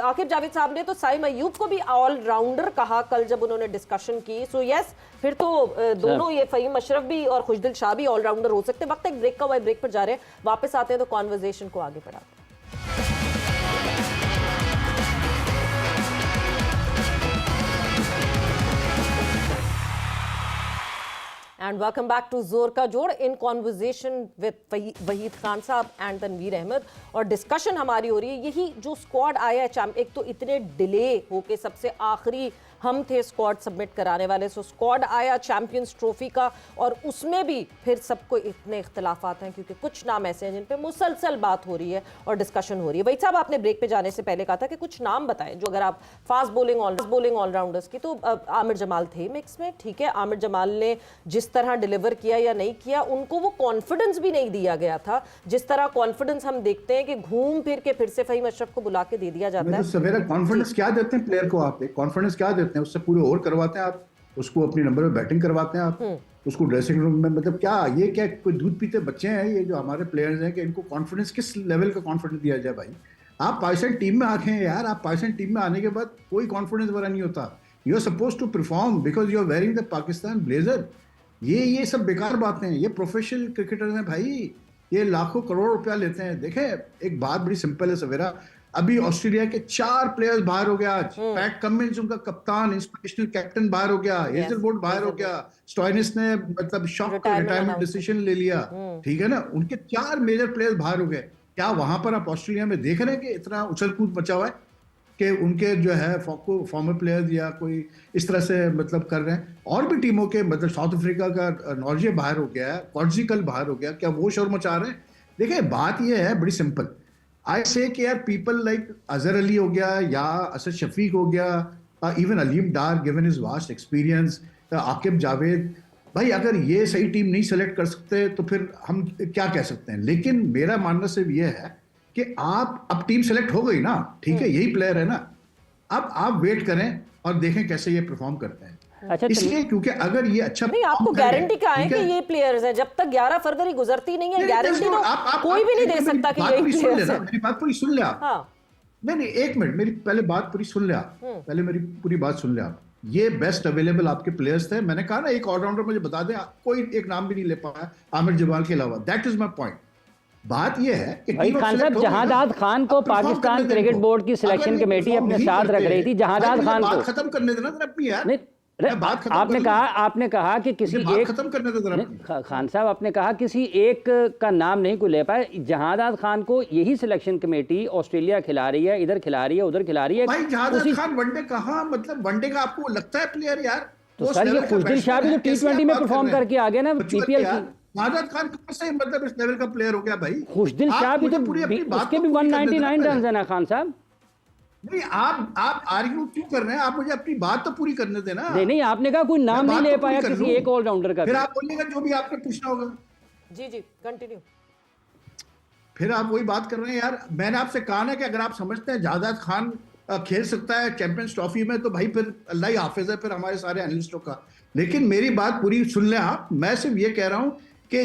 आकिब जावेद साहब ने तो साइम अय्यूब को भी ऑलराउंडर कहा कल जब उन्होंने डिस्कशन की। सो यस, फिर तो दोनों ये फ़हीम अशरफ भी और खुशदिल शाह भी ऑलराउंडर हो सकते हैं। वक्त एक ब्रेक का हुआ है, ब्रेक पर जा रहे हैं, वापस आते हैं तो कॉन्वर्सेशन को आगे बढ़ाते हैं। And welcome back to जोर का जोड़ in conversation with Waheed Khan साहब and तनवीर अहमद। और डिस्कशन हमारी हो रही है यही जो स्क्वाड आया है। एक तो इतने डिले होके सबसे आखिरी हम थे स्क्वाड सबमिट कराने वाले, सो स्क्वाड आया चैंपियंस ट्रॉफी का, और उसमें भी फिर सबको इतने इख्तलाफात हैं क्योंकि कुछ नाम ऐसे हैं जिन पे मुसलसल बात हो रही है और डिस्कशन हो रही है। वही साहब, आपने ब्रेक पे जाने से पहले कहा था कि कुछ नाम बताएं जो अगर आप फास्ट बॉलिंग ऑलराउंडर्स की, तो आमिर जमाल थे मिक्स में, ठीक है। आमिर जमाल ने जिस तरह डिलीवर किया या नहीं किया, उनको वो कॉन्फिडेंस भी नहीं दिया गया था जिस तरह कॉन्फिडेंस हम देखते हैं कि घूम फिर के फिर से फहीम अशरफ को बुला के दे दिया जाता है। सवेरा कॉन्फिडेंस क्या देते हैं प्लेयर को? आप एक कॉन्फिडेंस क्या देते हैं? उससे पूरे ओवर करवाते हैं आप, उसको अपनी नंबर में बैटिंग करवाते हैं आप, उसको ड्रेसिंग रूम में, मतलब क्या ये क्या कोई दूध पीते बच्चे हैं ये जो हमारे प्लेयर्स हैं कि इनको कॉन्फिडेंस किस लेवल का कॉन्फिडेंस दिया जाए? भाई आप पाकिस्तान टीम में आके हैं यार, आप पाकिस्तान टीम में आने के बाद कोई कॉन्फिडेंस वाला नहीं होता। You are suppose to perform because you are wearing the Pakistan blazer. ये सब बेकार बातें हैं। ये प्रोफेशनल क्रिकेटर्स हैं भाई, ये लाखों करोड़ रुपया लेते हैं। देखें, एक बात बड़ी सिंपल है सवेरा, अभी ऑस्ट्रेलिया के 4 प्लेयर्स बाहर हो गया आज। पैट कमिंस उनका कप्तान, इंस्पिरेशनल कैप्टन बाहर हो गया, हेजलवुड बाहर हो गया, स्टोइनिस ने मतलब शॉक रिटायरमेंट डिसीजन ले लिया, ठीक है ना। उनके 4 मेजर प्लेयर्स बाहर हो गए। क्या वहां पर आप ऑस्ट्रेलिया में देख रहे हैं कि इतना उछल कूद मचा हुआ है कि उनके जो है फॉर्मर प्लेयर्स या कोई इस तरह से मतलब कर रहे हैं? और भी टीमों के मतलब साउथ अफ्रीका का नॉर्जे बाहर हो गया है, कॉर्जिकल बाहर हो गया, क्या वो शोर मचा रहे हैं? देखिए बात ये है बड़ी सिंपल, आई से कि यार पीपल लाइक अजहर अली हो गया या असद शफीक हो गया, even Aleem Dar given his vast experience, Aqib Javed, भाई अगर ये सही टीम नहीं सेलेक्ट कर सकते तो फिर हम क्या कह सकते हैं? लेकिन मेरा मानना सिर्फ ये है कि आप अब टीम सेलेक्ट हो गई ना, ठीक है, यही प्लेयर है ना, अब आप वेट करें और देखें कैसे ये परफॉर्म करते हैं। अच्छा, इसलिए क्योंकि अगर ये अच्छा नहीं, आपको गारंटी क्या है कि ये प्लेयर्स हैं? जब तक 11 फरवरी गुजरती नहीं है, गारंटी तो कोई भी नहीं दे सकता कि ये प्लेयर्स हैं। मेरी बात पूरी सुन ले आप। नहीं, एक मिनट, मेरी पहले बात पूरी सुन ले आप, पहले मेरी पूरी बात सुन ले आप। ये बेस्ट अवेलेबल आपके प्लेयर्स थे। मैंने कहा ना एक ऑलराउंडर मुझे बता दें, कोई एक नाम भी नहीं ले पाया आमिर जमाल के अलावा। That is my point. बात ये है कि खान साहब, जहादाद खान को पाकिस्तान क्रिकेट बोर्ड की सिलेक्शन कमेटी अपने साथ रख रही थी। जहादाद खान को खत्म करने देना अपनी यार। आपने कहा कि किसी एक खत्म करने दो। खान साहब, आपने कहा किसी एक का नाम नहीं कोई ले पाए। जहादाद खान को यही सिलेक्शन कमेटी ऑस्ट्रेलिया खिला रही है, इधर खिला रही है, उधर खिला रही है। भाई जहादाद खान वनडे कहाँ, मतलब वनडे का आपको लगता है प्लेयर यार? तो सर ये खुशदिल शाह भी तो T20 में परफॉर्म करके आ गया ना, पीपीएल की। जहादाद खान कहाँ से मतलब इस लेवल का प्लेयर हो गया भाई? खुशदिल शाह भी तो उसके भी 199 रन है ना खान साहब। नहीं, आप आर्ग्यू क्यों कर रहे हैं? आप मुझे अपनी बात तो पूरी करने देना। नहीं, आपने कहा कोई नाम नहीं ले पाया किसी एक ऑलराउंडर का। फिर आप बोलिएगा जो भी आपने पूछना होगा। जी कंटिन्यू। फिर आप वही बात कर रहे हैं यार। मैंने आपसे कहा ना कि अगर आप समझते हैं जहादाद खान खेल सकता है चैंपियंस ट्रॉफी में, तो भाई फिर अल्लाह ही हाफिज है फिर हमारे सारे एनालिस्टों का। लेकिन मेरी बात पूरी सुन लें आप। मैं सिर्फ ये कह रहा हूं कि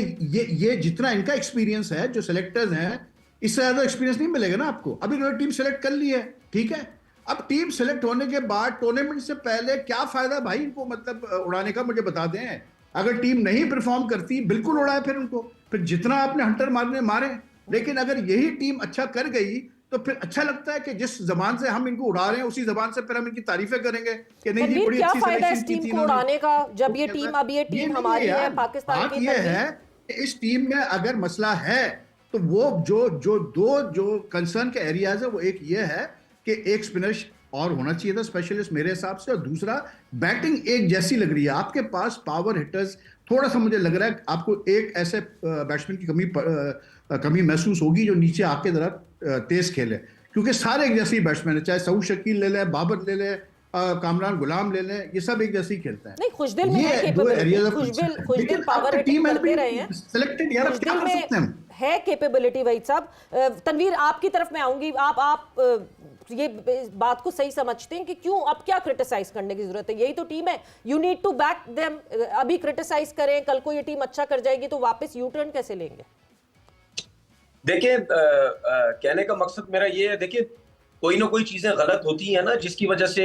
ये जितना इनका एक्सपीरियंस है, जो सिलेक्टर्स हैं, इससे ज्यादा एक्सपीरियंस नहीं मिलेगा ना आपको। अभी उन्होंने टीम सेलेक्ट कर ली है, ठीक है। अब टीम सेलेक्ट होने के बाद टूर्नामेंट से पहले क्या फायदा भाई इनको मतलब उड़ाने का? मुझे बता दें। अगर टीम नहीं परफॉर्म करती, बिल्कुल उड़ाए फिर उनको, फिर जितना आपने हंटर मारे। लेकिन अगर यही टीम अच्छा कर गई तो फिर अच्छा लगता है कि जिस जबान से हम इनको उड़ा रहे हैं उसी जबान से फिर हम इनकी तारीफें करेंगे कि नहीं जी बड़ी अच्छी फायदा इस टीम को उड़ाने का, जब ये टीम अब ये टीम हमारी है पाकिस्तान की। ये है कि इस टीम में अगर मसला है तो वो जो कंसर्न के एरियाज है, वो एक ये है कि एक स्पिनर और होना चाहिए था स्पेशलिस्ट मेरे हिसाब से, और दूसरा बैटिंग एक जैसी लग रही है आपके पास। पावर हिटर्स थोड़ा सा मुझे लग रहा है आपको एक ऐसे बैट्समैन की कमी महसूस होगी जो नीचे आके जरा तेज खेले, क्योंकि सारे एक जैसे ही बैट्समैन है, चाहे सऊद शकील ले लें, बाबर ले लें, कामरान गुलाम ले लें, ये सब एक जैसे ही खेलते हैं। नहीं, खुशदिल में है कैपेबिलिटी, खुशदिल पावर हिटिंग करते रहे हैं सिलेक्टेड यार, अब क्या कर सकते हैं? है कैपेबिलिटी। वही साहब, तनवीर आपकी तरफ मैं आऊंगी। आप ये बात को सही समझते हैं कि क्यों अब क्या क्रिटिसाइज करने की जरूरत है? यही तो टीम है, you need to back them. अभी क्रिटिसाइज करें, कल को ये टीम अच्छा कर जाएगी तो वापस यू टर्न कैसे लेंगे? देखिए, कहने का मकसद मेरा ये है, देखिए कोई ना कोई चीजें गलत होती है ना, जिसकी वजह से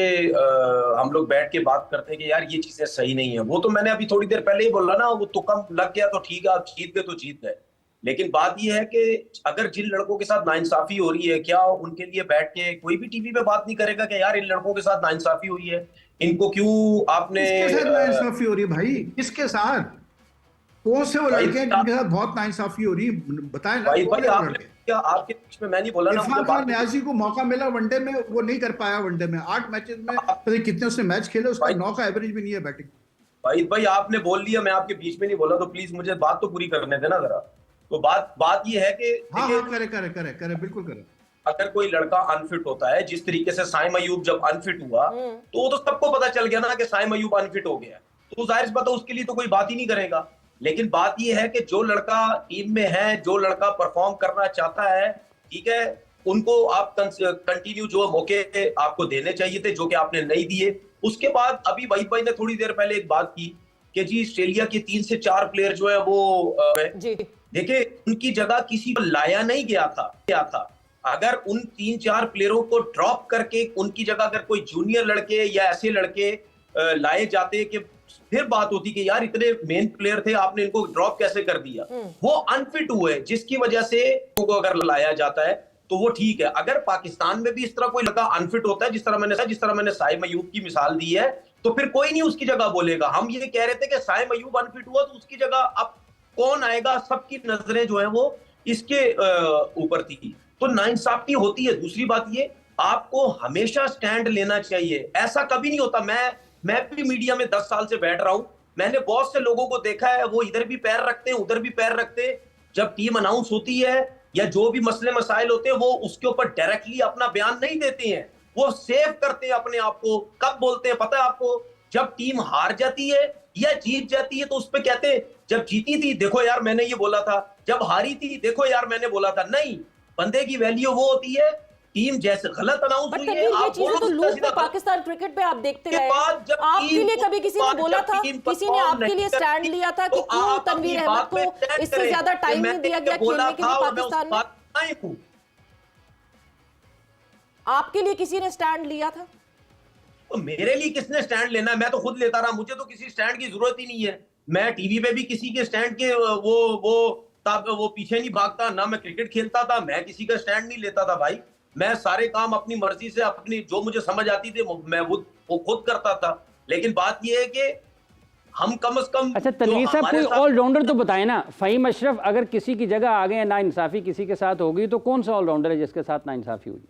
हम लोग बैठ के बात करते हैं कि यार ये चीजें सही नहीं है। वो तो मैंने अभी थोड़ी देर पहले ही बोला ना, वो तुक्का लग गया तो ठीक है, आप जीत गए तो जीत गए। लेकिन बात ये है कि अगर जिन लड़कों के साथ नाइंसाफी हो रही है, क्या उनके लिए बैठ के कोई भी टीवी पे बात नहीं करेगा कि यार इन लड़कों के साथ नाइंसाफी हुई है, इनको क्यों आपने नाइंसाफी हो रही है भाई? किसके साथ? कौन से वो भाई, लड़के हैं जिनके साथ बहुत नाइंसाफी हो रही है, बताएं ना, भाई कौन भाई है वो आपने लड़के? क्या आपके बीच में मैं नहीं बोला ना, इरफान मुझे खान बात न्याजी को मौका मिला वनडे में, वो नहीं कर पाया वनडे में, 8 मैचेस में पता नहीं कितने उसने मैच खेले, उसका भाई 9 का एवरेज भी नहीं है बैटिंग। भाई आपने बोल लिया, मैं आपके बीच में नहीं बोला, तो प्लीज मुझे बात तो पूरी करने देना जरा। तो बात ये है कि हाँ देखिए, हाँ, करे बिल्कुल करे। अगर कोई लड़का अनफिट होता है, जिस तरीके से साइम अयूब जब अनफिट हुआ, तो वो तो सबको पता चल गया ना कि साइम अयूब अनफिट हो गया, तो जाहिर सी बात है उसके लिए तो कोई बात ही नहीं करेगा। लेकिन बात ये है कि जो लड़का टीम में है, जो लड़का परफॉर्म करना चाहता है, ठीक है, उनको आप कंटिन्यू जो मौके आपको देने चाहिए थे, जो कि आपने नहीं दिए। उसके बाद अभी वहीद भाई ने थोड़ी देर पहले एक बात की कि जी ऑस्ट्रेलिया के 3 से 4 प्लेयर जो है वो जी देखिए उनकी जगह किसी को लाया नहीं गया था। अगर उन 3-4 प्लेयरों को ड्रॉप करके उनकी जगह अगर कोई जूनियर लड़के या ऐसे लड़के लाए जाते, कि फिर बात होती कि यार इतने मेन प्लेयर थे, आपने इनको ड्रॉप कैसे कर दिया। वो अनफिट हुए, जिसकी वजह से उनको अगर लाया जाता है तो वो ठीक है। अगर पाकिस्तान में भी इस तरह कोई लड़का अनफिट होता है, जिस तरह मैंने साइम अयूब की मिसाल दी है, तो फिर कोई नहीं उसकी जगह बोलेगा। हम ये कह रहे थे कि साइम अयूब अनफिट हुआ तो उसकी जगह अब कौन आएगा, सबकी नजरें जो है वो इसके ऊपर थी। तो नाइंसाफी होती है। दूसरी बात ये, आपको हमेशा स्टैंड लेना चाहिए, ऐसा कभी नहीं होता। मैं भी मीडिया में 10 साल से बैठ रहा हूं, मैंने बहुत से लोगों को देखा है, वो इधर भी पैर रखते हैं, उधर भी पैर रखते हैं। जब टीम अनाउंस होती है या जो भी मसले मसाइल होते हैं, वो उसके ऊपर डायरेक्टली अपना बयान नहीं देते हैं, वो सेव करते हैं अपने आप को। कब बोलते हैं पता है आपको? जब टीम हार जाती है या जीत जाती है तो उस पर कहते हैं, जब जीती थी देखो यार मैंने ये बोला था, जब हारी थी देखो यार मैंने बोला था। नहीं, बंदे की वैल्यू वो होती है, टीम जैसे गलत अनाउंस हुई है, ये आप चीजें बोलो तो लूप सीधा में पाकिस्तान क्रिकेट पे आप देखते के रहे। बाद जब आपके टीम लिए कभी किसी ने बाद बोला जब था, टीम किसी ने परफॉर्म आपके नहीं लिए करती, स्टैंड लिया था कि तो क्यों आप तनवीर अपनी अहमद बात पे को स्टैंड इससे करें ज्यादा कि टाइम मैंने नहीं दिया गया ये बोला खेलने के लिए था और मैं पाकिस्तान उस में? बात पे कायम हूं। आपके लिए किसी ने स्टैंड लिया था? तो मेरे लिए किसने स्टैंड लेना है? मैं तो खुद लेता रहा, मुझे तो किसी स्टैंड की जरूरत ही नहीं है। मैं टीवी पे भी किसी के स्टैंड के वो पीछे नहीं भागता, ना मैं क्रिकेट खेलता था, मैं किसी का स्टैंड नहीं लेता था भाई। मैं सारे काम अपनी मर्जी से, अपनी जो मुझे समझ आती थी मैं वो खुद करता था। लेकिन बात यह है कि हम कम से कम, अच्छा तनवीर साहब, कोई ऑलराउंडर तो बताए ना। फ़हीम अशरफ अगर किसी की जगह आ गए, नाइंसाफी किसी के साथ होगी, तो कौन सा ऑलराउंडर है जिसके साथ नाइंसाफी हुई?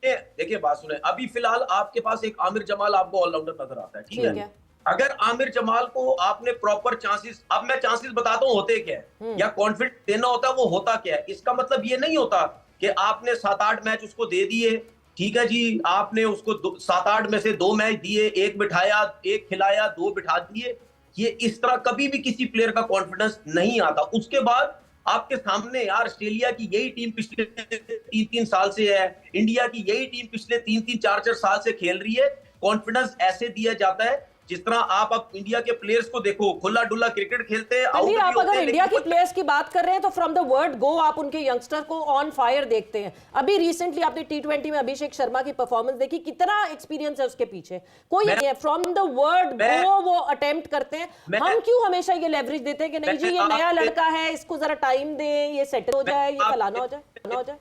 देखिए बात सुने, अभी फिलहाल आपके पास एक आमिर जमाल आपको ऑलराउंडर नजर आता है, ठीक है? अगर आमिर जमाल को आपने प्रॉपर चांसेस, अब मैं चांसेस बताता हूं होते क्या है, या कॉन्फिडेंस देना होता है वो होता क्या है। इसका मतलब ये नहीं होता कि आपने 7-8 मैच उसको दे दिए, ठीक है जी, आपने उसको 7-8 में से 2 मैच दिए, 1 बिठाया, 1 खिलाया, 2 बिठा दिए। ये इस तरह कभी भी किसी प्लेयर का कॉन्फिडेंस नहीं आता। उसके बाद आपके सामने यार ऑस्ट्रेलिया की यही टीम पिछले 3-3 साल से है, इंडिया की यही टीम पिछले 3-3 4-4 साल से खेल रही है। कॉन्फिडेंस ऐसे दिया जाता है जिस तरह आप अब इंडिया के प्लेयर्स को देखो, खुला डुल्ला क्रिकेट खेलते हैं। आप अगर इंडिया के प्लेयर्स की बात कर रहे हैं तो फ्रॉम द वर्ड गो आप उनके यंगस्टर को ऑन फायर देखते हैं। अभी रिसेंटली आपने T20 में अभिषेक शर्मा की परफॉर्मेंस देखी, कितना एक्सपीरियंस है उसके पीछे, कोई नहीं है। फ्रॉम द वर्ड गो वो अटेम्प्ट करते हैं। हम क्यों हमेशा ये लेवरेज देते हैं कि नहीं जी ये नया लड़का है, इसको जरा टाइम दें, ये सेटल हो जाए, ये फलाना हो जाए।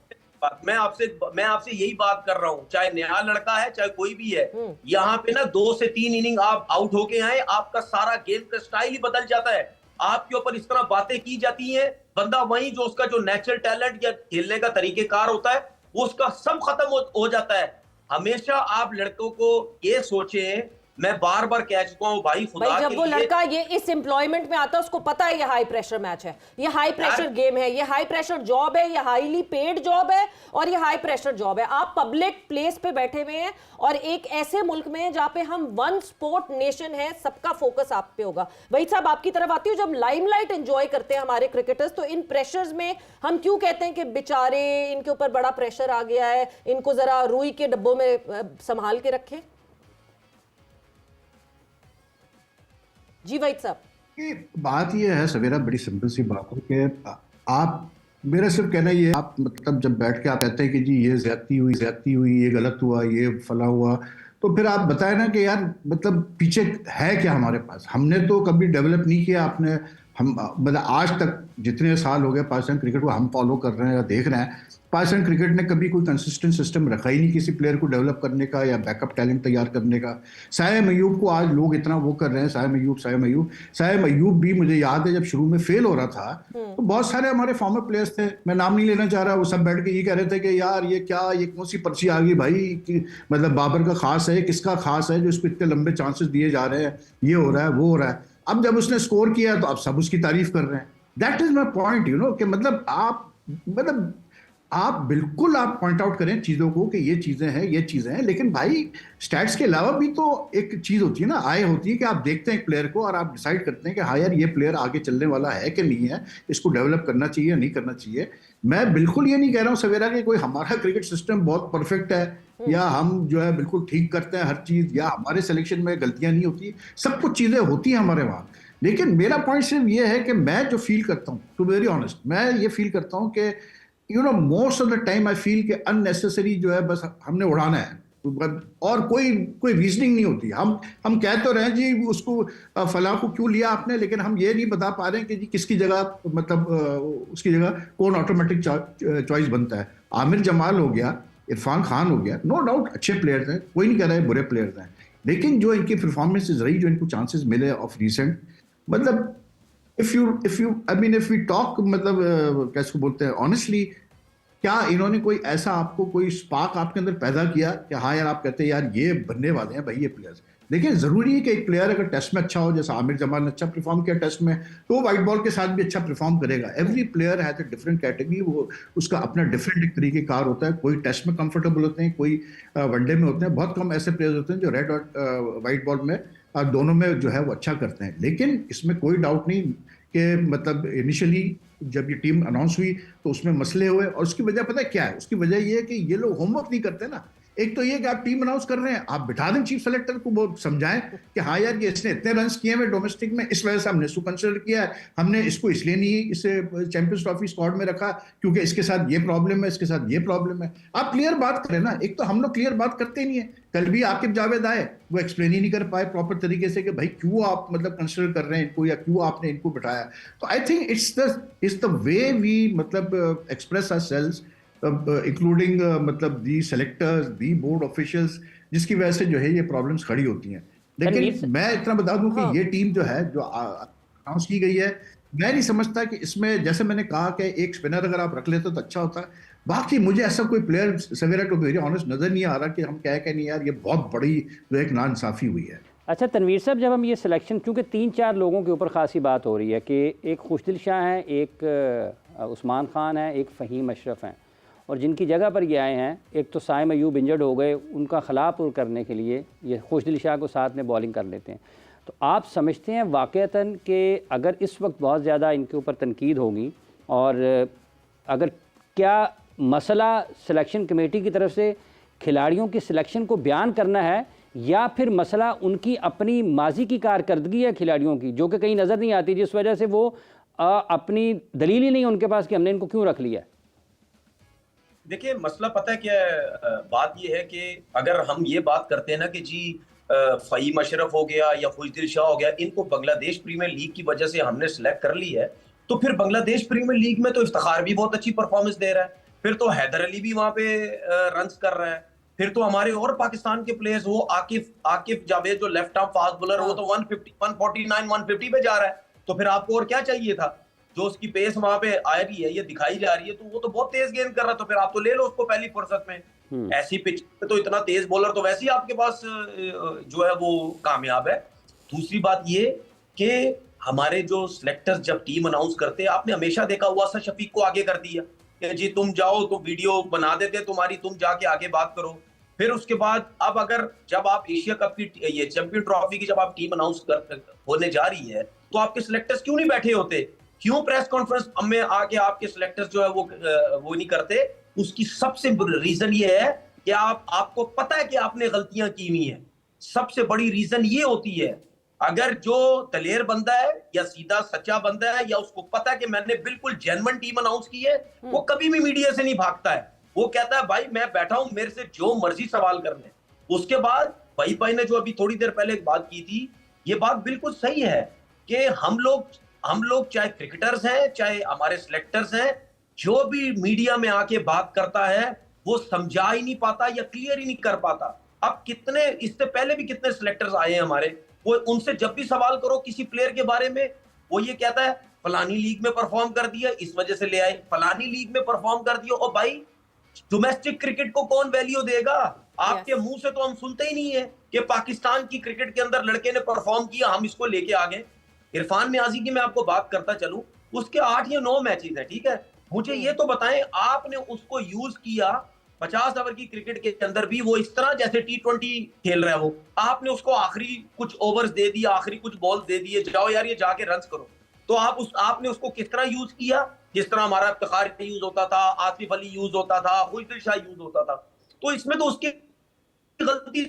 मैं आपसे यही बात कर रहा हूं, चाहे नया लड़का है चाहे कोई भी है, यहाँ पे ना 2 से 3 इनिंग आप आउट होके आए, आपका सारा गेम का स्टाइल ही बदल जाता है। आपके ऊपर इस तरह बातें की जाती हैं, बंदा वही जो उसका जो नेचुरल टैलेंट या खेलने का तरीकेकार होता है वो उसका सब खत्म हो जाता है। हमेशा आप लड़कों को ये सोचें, मैं बार बार कह चुका हूं भाई, खुदा जब वो लड़का ये इस एम्प्लॉयमेंट में आता है उसको पता है ये हाई प्रेशर मैच है, ये हाई प्रेशर गेम है, ये हाई प्रेशर जॉब है, ये हाईली पेड जॉब है और ये हाई प्रेशर जॉब है। आप पब्लिक प्लेस पे बैठे हुए हैं और एक ऐसे मुल्क में जहां पे हम वन स्पोर्ट नेशन है, सबका फोकस आप पे होगा। वही साहब आपकी तरफ आती हूँ, जब लाइमलाइट एंजॉय करते हैं हमारे क्रिकेटर्स तो इन प्रेशर्स में हम क्यों कहते हैं कि बेचारे इनके ऊपर बड़ा प्रेशर आ गया है, इनको जरा रुई के डब्बों में संभाल के रखें? जी वहीद साहब, बात ये है सवेरा, बड़ी सिंपल सी बात है कि आप, मेरा सिर्फ कहना ये है, आप मतलब जब बैठ के आप कहते हैं कि जी ये ज्यादती हुई, ये गलत हुआ, ये फला हुआ, तो फिर आप बताएं ना कि यार मतलब पीछे है क्या हमारे पास। हमने तो कभी डेवलप नहीं किया, आपने हम मतलब आज तक जितने साल हो गए पाकिस्तान क्रिकेट को हम फॉलो कर रहे हैं या देख रहे हैं, पाकिस्तान क्रिकेट ने कभी कोई कंसिस्टेंट सिस्टम रखा ही नहीं किसी प्लेयर को डेवलप करने का या बैकअप टैलेंट तैयार करने का। साइम अयूब को आज लोग इतना वो कर रहे हैं, साइम अयूब भी मुझे याद है जब शुरू में फेल हो रहा था तो बहुत सारे हमारे फॉर्मर प्लेयर्स थे, मैं नाम नहीं लेना चाह रहा, वो सब बैठ के ये कह रहे थे कि यार ये क्या, ये कौन सी पर्ची आ गई भाई कि मतलब बाबर का खास है, किसका खास है जो इसको इतने लंबे चांसेस दिए जा रहे हैं, ये हो रहा है वो हो रहा है। अब जब उसने स्कोर किया तो अब सब उसकी तारीफ कर रहे हैं। That is my point, you know, कि मतलब आप बिल्कुल आप पॉइंट आउट करें चीजों को कि ये चीजें हैं, ये चीजें हैं, लेकिन भाई स्टैट्स के अलावा भी तो एक चीज होती है ना, आय होती है कि आप देखते हैं एक प्लेयर को और आप डिसाइड करते हैं कि हाँ यार ये प्लेयर आगे चलने वाला है कि नहीं है, इसको डेवलप करना चाहिए या नहीं करना चाहिए। मैं बिल्कुल ये नहीं कह रहा हूँ सवेरा कि कोई हमारा क्रिकेट सिस्टम बहुत परफेक्ट है या हम जो है बिल्कुल ठीक करते हैं हर चीज या हमारे सिलेक्शन में गलतियां नहीं होती, सब कुछ चीजें होती हैं हमारे वहाँ। लेकिन मेरा पॉइंट सिर्फ ये है कि मैं जो फील करता हूँ, टू वेरी ऑनेस्ट, मैं ये फील करता हूँ कि you know most of the time I feel कि अननेसेसरी जो है बस हमने उड़ाना है और कोई रीजनिंग नहीं होती। हम कह तो रहे हैं जी उसको फलां को क्यों लिया आपने, लेकिन हम ये नहीं बता पा रहे हैं कि जी किसकी जगह मतलब उसकी जगह कौन ऑटोमेटिक चॉइस बनता है। आमिर जमाल हो गया, इरफान खान हो गया, नो डाउट अच्छे प्लेयर्स हैं, कोई नहीं कह रहा है बुरे प्लेयर्स हैं, लेकिन जो इनकी परफॉर्मेंसेज रही, जो इनको चांसेस मिले ऑफ रिसेंट, मतलब इफ वी टॉक मतलब कैसे बोलते हैं ऑनेस्टली, क्या इन्होंने कोई ऐसा आपको कोई स्पार्क आपके अंदर पैदा किया कि हाँ यार आप कहते हैं यार ये बनने वाले हैं भाई ये प्लेयर्स। देखिए जरूरी है कि एक प्लेयर अगर टेस्ट में अच्छा हो, जैसा आमिर जमाल ने अच्छा परफॉर्म किया टेस्ट में, तो वो व्हाइट बॉल के साथ भी अच्छा परफॉर्म करेगा। Every player has a different category, वो उसका अपना डिफरेंट एक तरीके कार होता है। कोई टेस्ट में कंफर्टेबल होते हैं, कोई वनडे में होते हैं, बहुत कम ऐसे प्लेयर्स होते हैं जो रेड और व्हाइट बॉल में दोनों में जो है वो अच्छा करते हैं। लेकिन इसमें कोई डाउट नहीं कि मतलब इनिशियली जब ये टीम अनाउंस हुई तो उसमें मसले हुए, और उसकी वजह पता है क्या है? उसकी वजह ये है कि ये लोग होमवर्क नहीं करते ना। एक तो ये कि आप टीम अनाउंस कर रहे हैं, आप बिठा दें चीफ सेलेक्टर को, वो समझाएं कि हाँ यार ये इसने इतने रन किए हैं डोमेस्टिक में, इस वजह से हमने इसको कंसिडर किया है, हमने इसको इसलिए नहीं इसे चैंपियंस ट्रॉफी स्क्वाड में रखा क्योंकि इसके साथ ये प्रॉब्लम है, इसके साथ ये प्रॉब्लम है। आप क्लियर बात करें ना। एक तो हम लोग क्लियर बात करते ही नहीं है। कल भी आकिब जावेद आए, वो एक्सप्लेन ही नहीं कर पाए प्रॉपर तरीके से कि भाई क्यों आप मतलब कंसिडर कर रहे हैं इनको या क्यों आपने इनको बिठाया। तो I think it's the way we मतलब एक्सप्रेस आवरसेल्व्स इंक्लूडिंग मतलब the selectors, the board officials, जिसकी वजह से जो है ये प्रॉब्लम्स खड़ी होती हैं। लेकिन मैं इतना बता दूं कि ये टीम जो है जो अनाउंस की गई है, मैं नहीं समझता कि इसमें, जैसे मैंने कहा कि एक स्पिनर अगर आप रख लेते तो अच्छा होता। बाकी मुझे ऐसा कोई player Savera to very honest नजर नहीं आ रहा कि हम कह के नहीं यार ये बहुत बड़ी जो एक नाइंसाफी हुई है। अच्छा तनवीर साहब, जब हम ये सिलेक्शन, क्योंकि 3-4 लोगों के ऊपर खासी बात हो रही है कि एक खुशदिल शाह हैं, एक उस्मान खान है, एक फ़हीम अशरफ हैं, और जिनकी जगह पर ये आए हैं, एक तो साइम अयूब इंजर्ड हो गए, उनका खला पुर करने के लिए ये खुशदिल शाह को साथ में बॉलिंग कर लेते हैं। तो आप समझते हैं वाक़तन कि अगर इस वक्त बहुत ज़्यादा इनके ऊपर तनकीद होगी, और अगर क्या मसला सिलेक्शन कमेटी की तरफ से खिलाड़ियों की सिलेक्शन को बयान करना है, या फिर मसला उनकी अपनी माजी की कारकर्दगी है खिलाड़ियों की, जो कि कहीं नज़र नहीं आती, जिस वजह से वो अपनी दलील ही नहीं उनके पास कि हमने इनको क्यों रख लिया? देखिए मसला पता है क्या है, बात ये है कि अगर हम ये बात करते हैं ना कि जी फ़हीम अशरफ हो गया या खुशदिल शाह हो गया, इनको बांग्लादेश प्रीमियर लीग की वजह से हमने सिलेक्ट कर ली है, तो फिर बांग्लादेश प्रीमियर लीग में तो इफ्तिखार भी बहुत अच्छी परफॉर्मेंस दे रहा है, फिर तो हैदर अली भी वहां पे रन्स कर रहा है, फिर तो हमारे और पाकिस्तान के प्लेयर्स, वो आकिफ जावेद जो लेफ्ट आर्म फास्ट बॉलर, वो तो 150 149 150 पे जा रहा है। तो फिर आपको और क्या चाहिए था? जो उसकी पेस वहां पे आ रही है, ये दिखाई जा रही है, तो वो तो बहुत तेज गेंद कर रहा है, तो फिर आप तो ले लो उसको पहली फुर्सत में। ऐसी पिच पे तो इतना तेज बॉलर तो वैसे ही आपके पास जो है वो कामयाब है। दूसरी बात ये कि हमारे जो सिलेक्टर्स जब टीम अनाउंस करते हैं, आपने हमेशा देखा हुआ सा शफीक को आगे कर दिया कि जी तुम जाओ, तो वीडियो बना देते तुम्हारी, तुम जाके आगे बात करो। फिर उसके बाद अब अगर जब आप एशिया कप की, ये चैंपियन ट्रॉफी की जब आप टीम अनाउंस होने जा रही है, तो आपके सिलेक्टर्स क्यों नहीं बैठे होते? क्यों प्रेस कॉन्फ्रेंस में आके आपके सिलेक्टर्स जो है वो नहीं करते? उसकी सबसे रीजन ये है कि आपको पता है कि आपने गलतियां की हुई हैं। सबसे बड़ी रीजन ये होती है, अगर जो दलेर बंदा है या सीधा सच्चा बंदा है, या उसको पता है कि मैंने बिल्कुल जेन्युइन टीम अनाउंस की है, वो कभी भी मीडिया से नहीं भागता है। वो कहता है भाई मैं बैठा हूं, मेरे से जो मर्जी सवाल कर ले। उसके बाद भाई ने जो अभी थोड़ी देर पहले एक बात की थी, ये बात बिल्कुल सही है कि हम लोग हम लोग चाहे क्रिकेटर्स हैं चाहे हमारे सिलेक्टर्स हैं, जो भी मीडिया में आके बात करता है वो समझा ही नहीं पाता या क्लियर ही नहीं कर पाता। अब कितने इससे पहले भी कितने सिलेक्टर्स आए हैं हमारे, वो उनसे जब भी सवाल करो किसी प्लेयर के बारे में, वो ये कहता है फलानी लीग में परफॉर्म कर दिया इस वजह से ले आए, फलानी लीग में परफॉर्म कर दिया। और भाई डोमेस्टिक क्रिकेट को कौन वैल्यू देगा? आपके मुंह से तो हम सुनते ही नहीं है कि पाकिस्तान की क्रिकेट के अंदर लड़के ने परफॉर्म किया, हम इसको लेके आ गए। इरफान नियाजी की मैं आपको बात करता चलूं, उसके 8 या 9 मैचेस हैं, ठीक है, मुझे ये तो बताएं आपने उसको यूज किया 50 ओवर की क्रिकेट के अंदर भी, वो इस तरह जैसे T20 खेल रहा है वो, आपने उसको आखिरी कुछ ओवर्स दे दिया, आखिरी कुछ बॉल दे दिए, जाओ यार ये जाके रन करो, तो आपने उसको किस तरह यूज किया? जिस तरह हमारा इफ्तिखार यूज होता था, आसिफ अली यूज होता था, खुशदिल शाह यूज होता था। तो इसमें तो उसकी गलती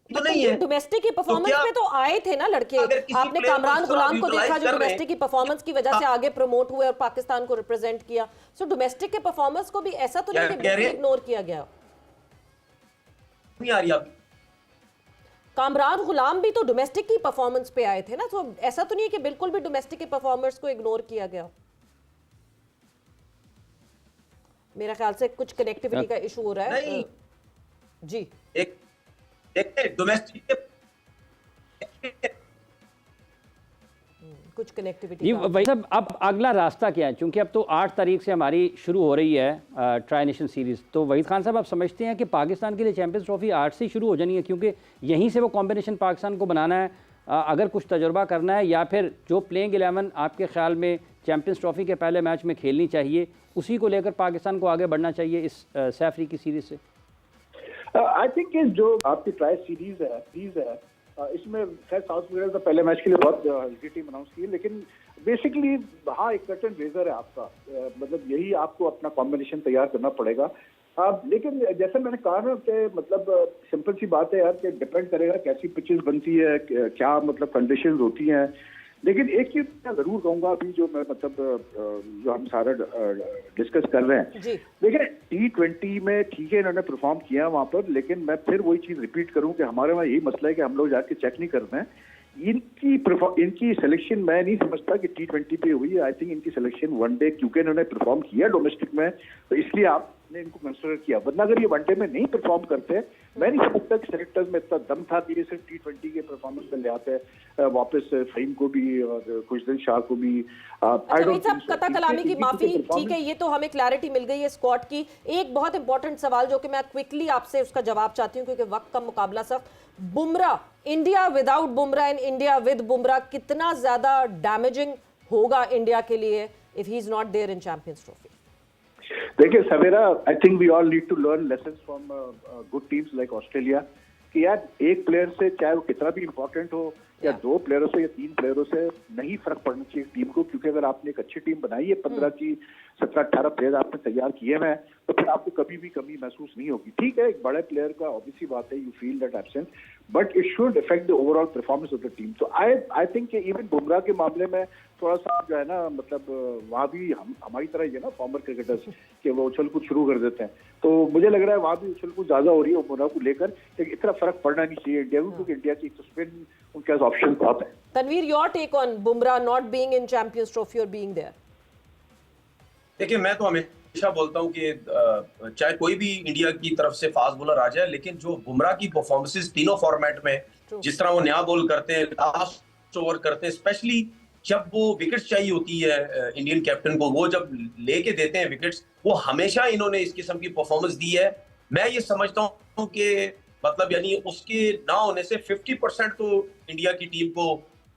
तो नहीं है। डोमेस्टिक की परफॉर्मेंस तो में तो आए थे ना लड़के, आपने कामरान गुलाम को देखा जो डोमेस्टिक की परफॉर्मेंस की वजह से आगे प्रमोट हुए और पाकिस्तान को रिप्रेजेंट किया। सो डोमेस्टिक के परफॉर्मेंस को भी ऐसा तो नहीं कि इग्नोर किया गया। नहीं आ रही आप? कामरान गुलाम भी तो डोमेस्टिक की परफॉर्मेंस पे आए थे ना, तो ऐसा तो नहीं है कि बिल्कुल भी डोमेस्टिक के परफॉर्मर्स को इग्नोर किया गया। मेरा ख्याल से कुछ कनेक्टिविटी का इशू हो रहा है। नहीं जी एक डोमेस्टिक कुछ कनेक्टिविटी जी वही सब। अब अगला रास्ता क्या है? क्योंकि अब तो 8 तारीख से हमारी शुरू हो रही है ट्राई नेशन सीरीज़, तो वहीद खान साहब आप समझते हैं कि पाकिस्तान के लिए चैंपियंस ट्रॉफी 8 से शुरू हो जानी है, क्योंकि यहीं से वो कॉम्बिनेशन पाकिस्तान को बनाना है अगर कुछ तजुर्बा करना है, या फिर जो प्लेइंग 11 आपके ख्याल में चैंपियंस ट्रॉफी के पहले मैच में खेलनी चाहिए, उसी को लेकर पाकिस्तान को आगे बढ़ना चाहिए इस सैफरी की सीरीज़ से? आई थिंक जो आपकी ट्राई सीरीज है इसमें खैर साउथ अफ्रीका तो पहले मैच के लिए बहुत हल्की टीम अनाउंस की है, लेकिन बेसिकली हाँ एक कर्टन रेजर है आपका, मतलब यही आपको अपना कॉम्बिनेशन तैयार करना पड़ेगा। लेकिन जैसे मैंने कहा ना कि मतलब सिंपल सी बात है यार कि डिपेंड करेगा कैसी पिचेस बनती है, क्या मतलब कंडीशंस होती हैं। लेकिन एक चीज मैं जरूर कहूंगा अभी जो मैं मतलब जो हम सारा डिस्कस कर रहे हैं, देखिए T20 में ठीक है इन्होंने परफॉर्म किया वहां पर, लेकिन मैं फिर वही चीज रिपीट करूं कि हमारे वहाँ यही मसला है कि हम लोग जाके चेक नहीं करते हैं। इनकी सिलेक्शन मैं नहीं समझता कि T20 पे हुई है। आई थिंक इनकी सिलेक्शन वनडे, क्योंकि इन्होंने परफॉर्म किया डोमेस्टिक में तो इसलिए आपने इनको कंसिडर किया, वरना अगर ये वनडे में नहीं परफॉर्म करते मैं नहीं समझता कि सेलेक्टर्स में इतना दम था कि ये सिर्फ T20 के परफॉर्मेंस में ले आते हैं वापस फहीम को भी और खुशदिल शाह को भी। कता कलामी की माफी, ठीक है, ये तो हमें क्लैरिटी मिल गई है स्क्वाड की। एक बहुत इंपॉर्टेंट सवाल जो कि मैं क्विकली आपसे उसका जवाब चाहती हूँ क्योंकि वक्त का मुकाबला सख्त, Bumrah, India without Bumrah and India with Bumrah कितना ज्यादा डैमेजिंग होगा इंडिया के लिए if he is not there in Champions Trophy? देखिए Savera, I think we all need to learn lessons from good teams like Australia कि यार एक प्लेयर से चाहे वो कितना भी इंपॉर्टेंट हो या 2 प्लेयरों से या 3 प्लेयरों से नहीं फर्क पड़ना चाहिए टीम को, क्योंकि अगर आपने एक अच्छी टीम बनाई है 15 की 17-18 प्लेयर आपने तैयार किए हैं तो फिर आपको कभी भी कमी महसूस नहीं होगी। ठीक है एक बड़े प्लेयर का ऑब्वियसली बात है, you feel that absence, but it should affect the overall performance of the team. तो आई थिंक इवन बुमराह के मामले में थोड़ा सा जो है ना मतलब वहाँ भी हमारी तरह ही है ना फॉर्मर क्रिकेटर्स कि वो उछल कूद शुरू कर देते हैं, तो मुझे लग रहा है वहाँ भी उछल कूद ज्यादा हो रही है बुमराह को लेकर, लेकिन इतना फर्क पड़ना नहीं चाहिए इंडिया को, क्योंकि इंडिया की स्पिन उनके पास ऑप्शन बहुत है। Tanveer, your take on Bumrah not being in Champions Trophy और बीइंग देयर? देखिए मैं तो हमेशा बोलता हूं कि चाहे कोई भी इंडिया की तरफ से फास्ट बॉलर आ जाए, लेकिन जो बुमराह की परफॉर्मेंसेस तीनों फॉर्मेट में, जिस तरह वो नया बॉल करते हैं, लास्ट ओवर करते हैं, स्पेशली जब वो विकेट्स चाहिए होती है इंडियन कैप्टन को, वो जब लेके देते हैं विकेट्स, वो हमेशा इन्होंने इस किस्म की परफॉर्मेंस दी है। मैं ये समझता हूँ कि मतलब यानी उसके ना होने से 50% तो इंडिया की टीम को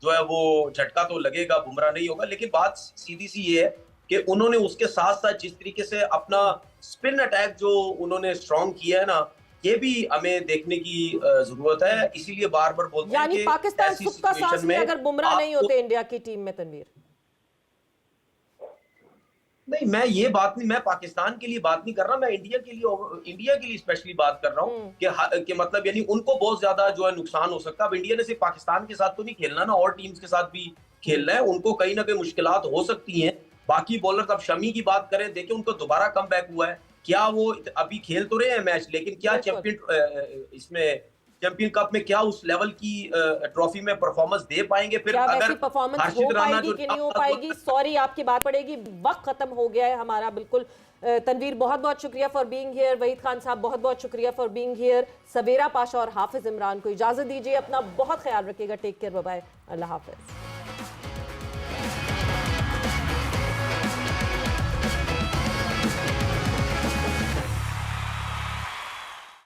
जो है वो झटका तो लगेगा, बुमराह नहीं होगा। लेकिन बात सीधी सी ये है कि उन्होंने उसके साथ साथ जिस तरीके से अपना स्पिन अटैक जो उन्होंने स्ट्रॉन्ग किया है ना, ये भी हमें देखने की जरूरत है। इसीलिए बार बार बोलते हैं कि पाकिस्तान सुक्का सांस में अगर बुमराह नहीं होते इंडिया की टीम में। तनवीर, नहीं मैं ये बात नहीं, मैं पाकिस्तान के लिए बात नहीं कर रहा, मैं इंडिया के लिए स्पेशली बात कर रहा हूँ कि मतलब यानी उनको बहुत ज्यादा जो है नुकसान हो सकता है। अब इंडिया ने सिर्फ पाकिस्तान के साथ तो नहीं खेलना ना, और टीम्स के साथ भी खेलना है, उनको कहीं ना कहीं मुश्किलात हो सकती हैं। बाकी बॉलर, अब शमी की बात करें, देखिए उनको दोबारा कम बैक हुआ है, क्या वो अभी खेल तो रहे हैं मैच, लेकिन क्या चैंपियन इसमें चैंपियन कप में क्या उस लेवल की ट्रॉफी में परफॉर्मेंस दे पाएंगे? फिर क्या अगर वैसी परफॉर्मेंस हो हर्षित राणा पाएगी जो कि नहीं हो पाएगी, सॉरी आपकी बात पड़ेगी, वक्त खत्म हो गया है हमारा बिल्कुल। तनवीर बहुत बहुत शुक्रिया for being here, Waheed Khan साहब बहुत बहुत शुक्रिया फॉर बीइंग हियर, सवेरा पाशा और हाफिज इमरान को इजाजत दीजिए, अपना बहुत ख्याल रखिएगा, टेक केयर, बाय बाय, अल्लाह हाफिज।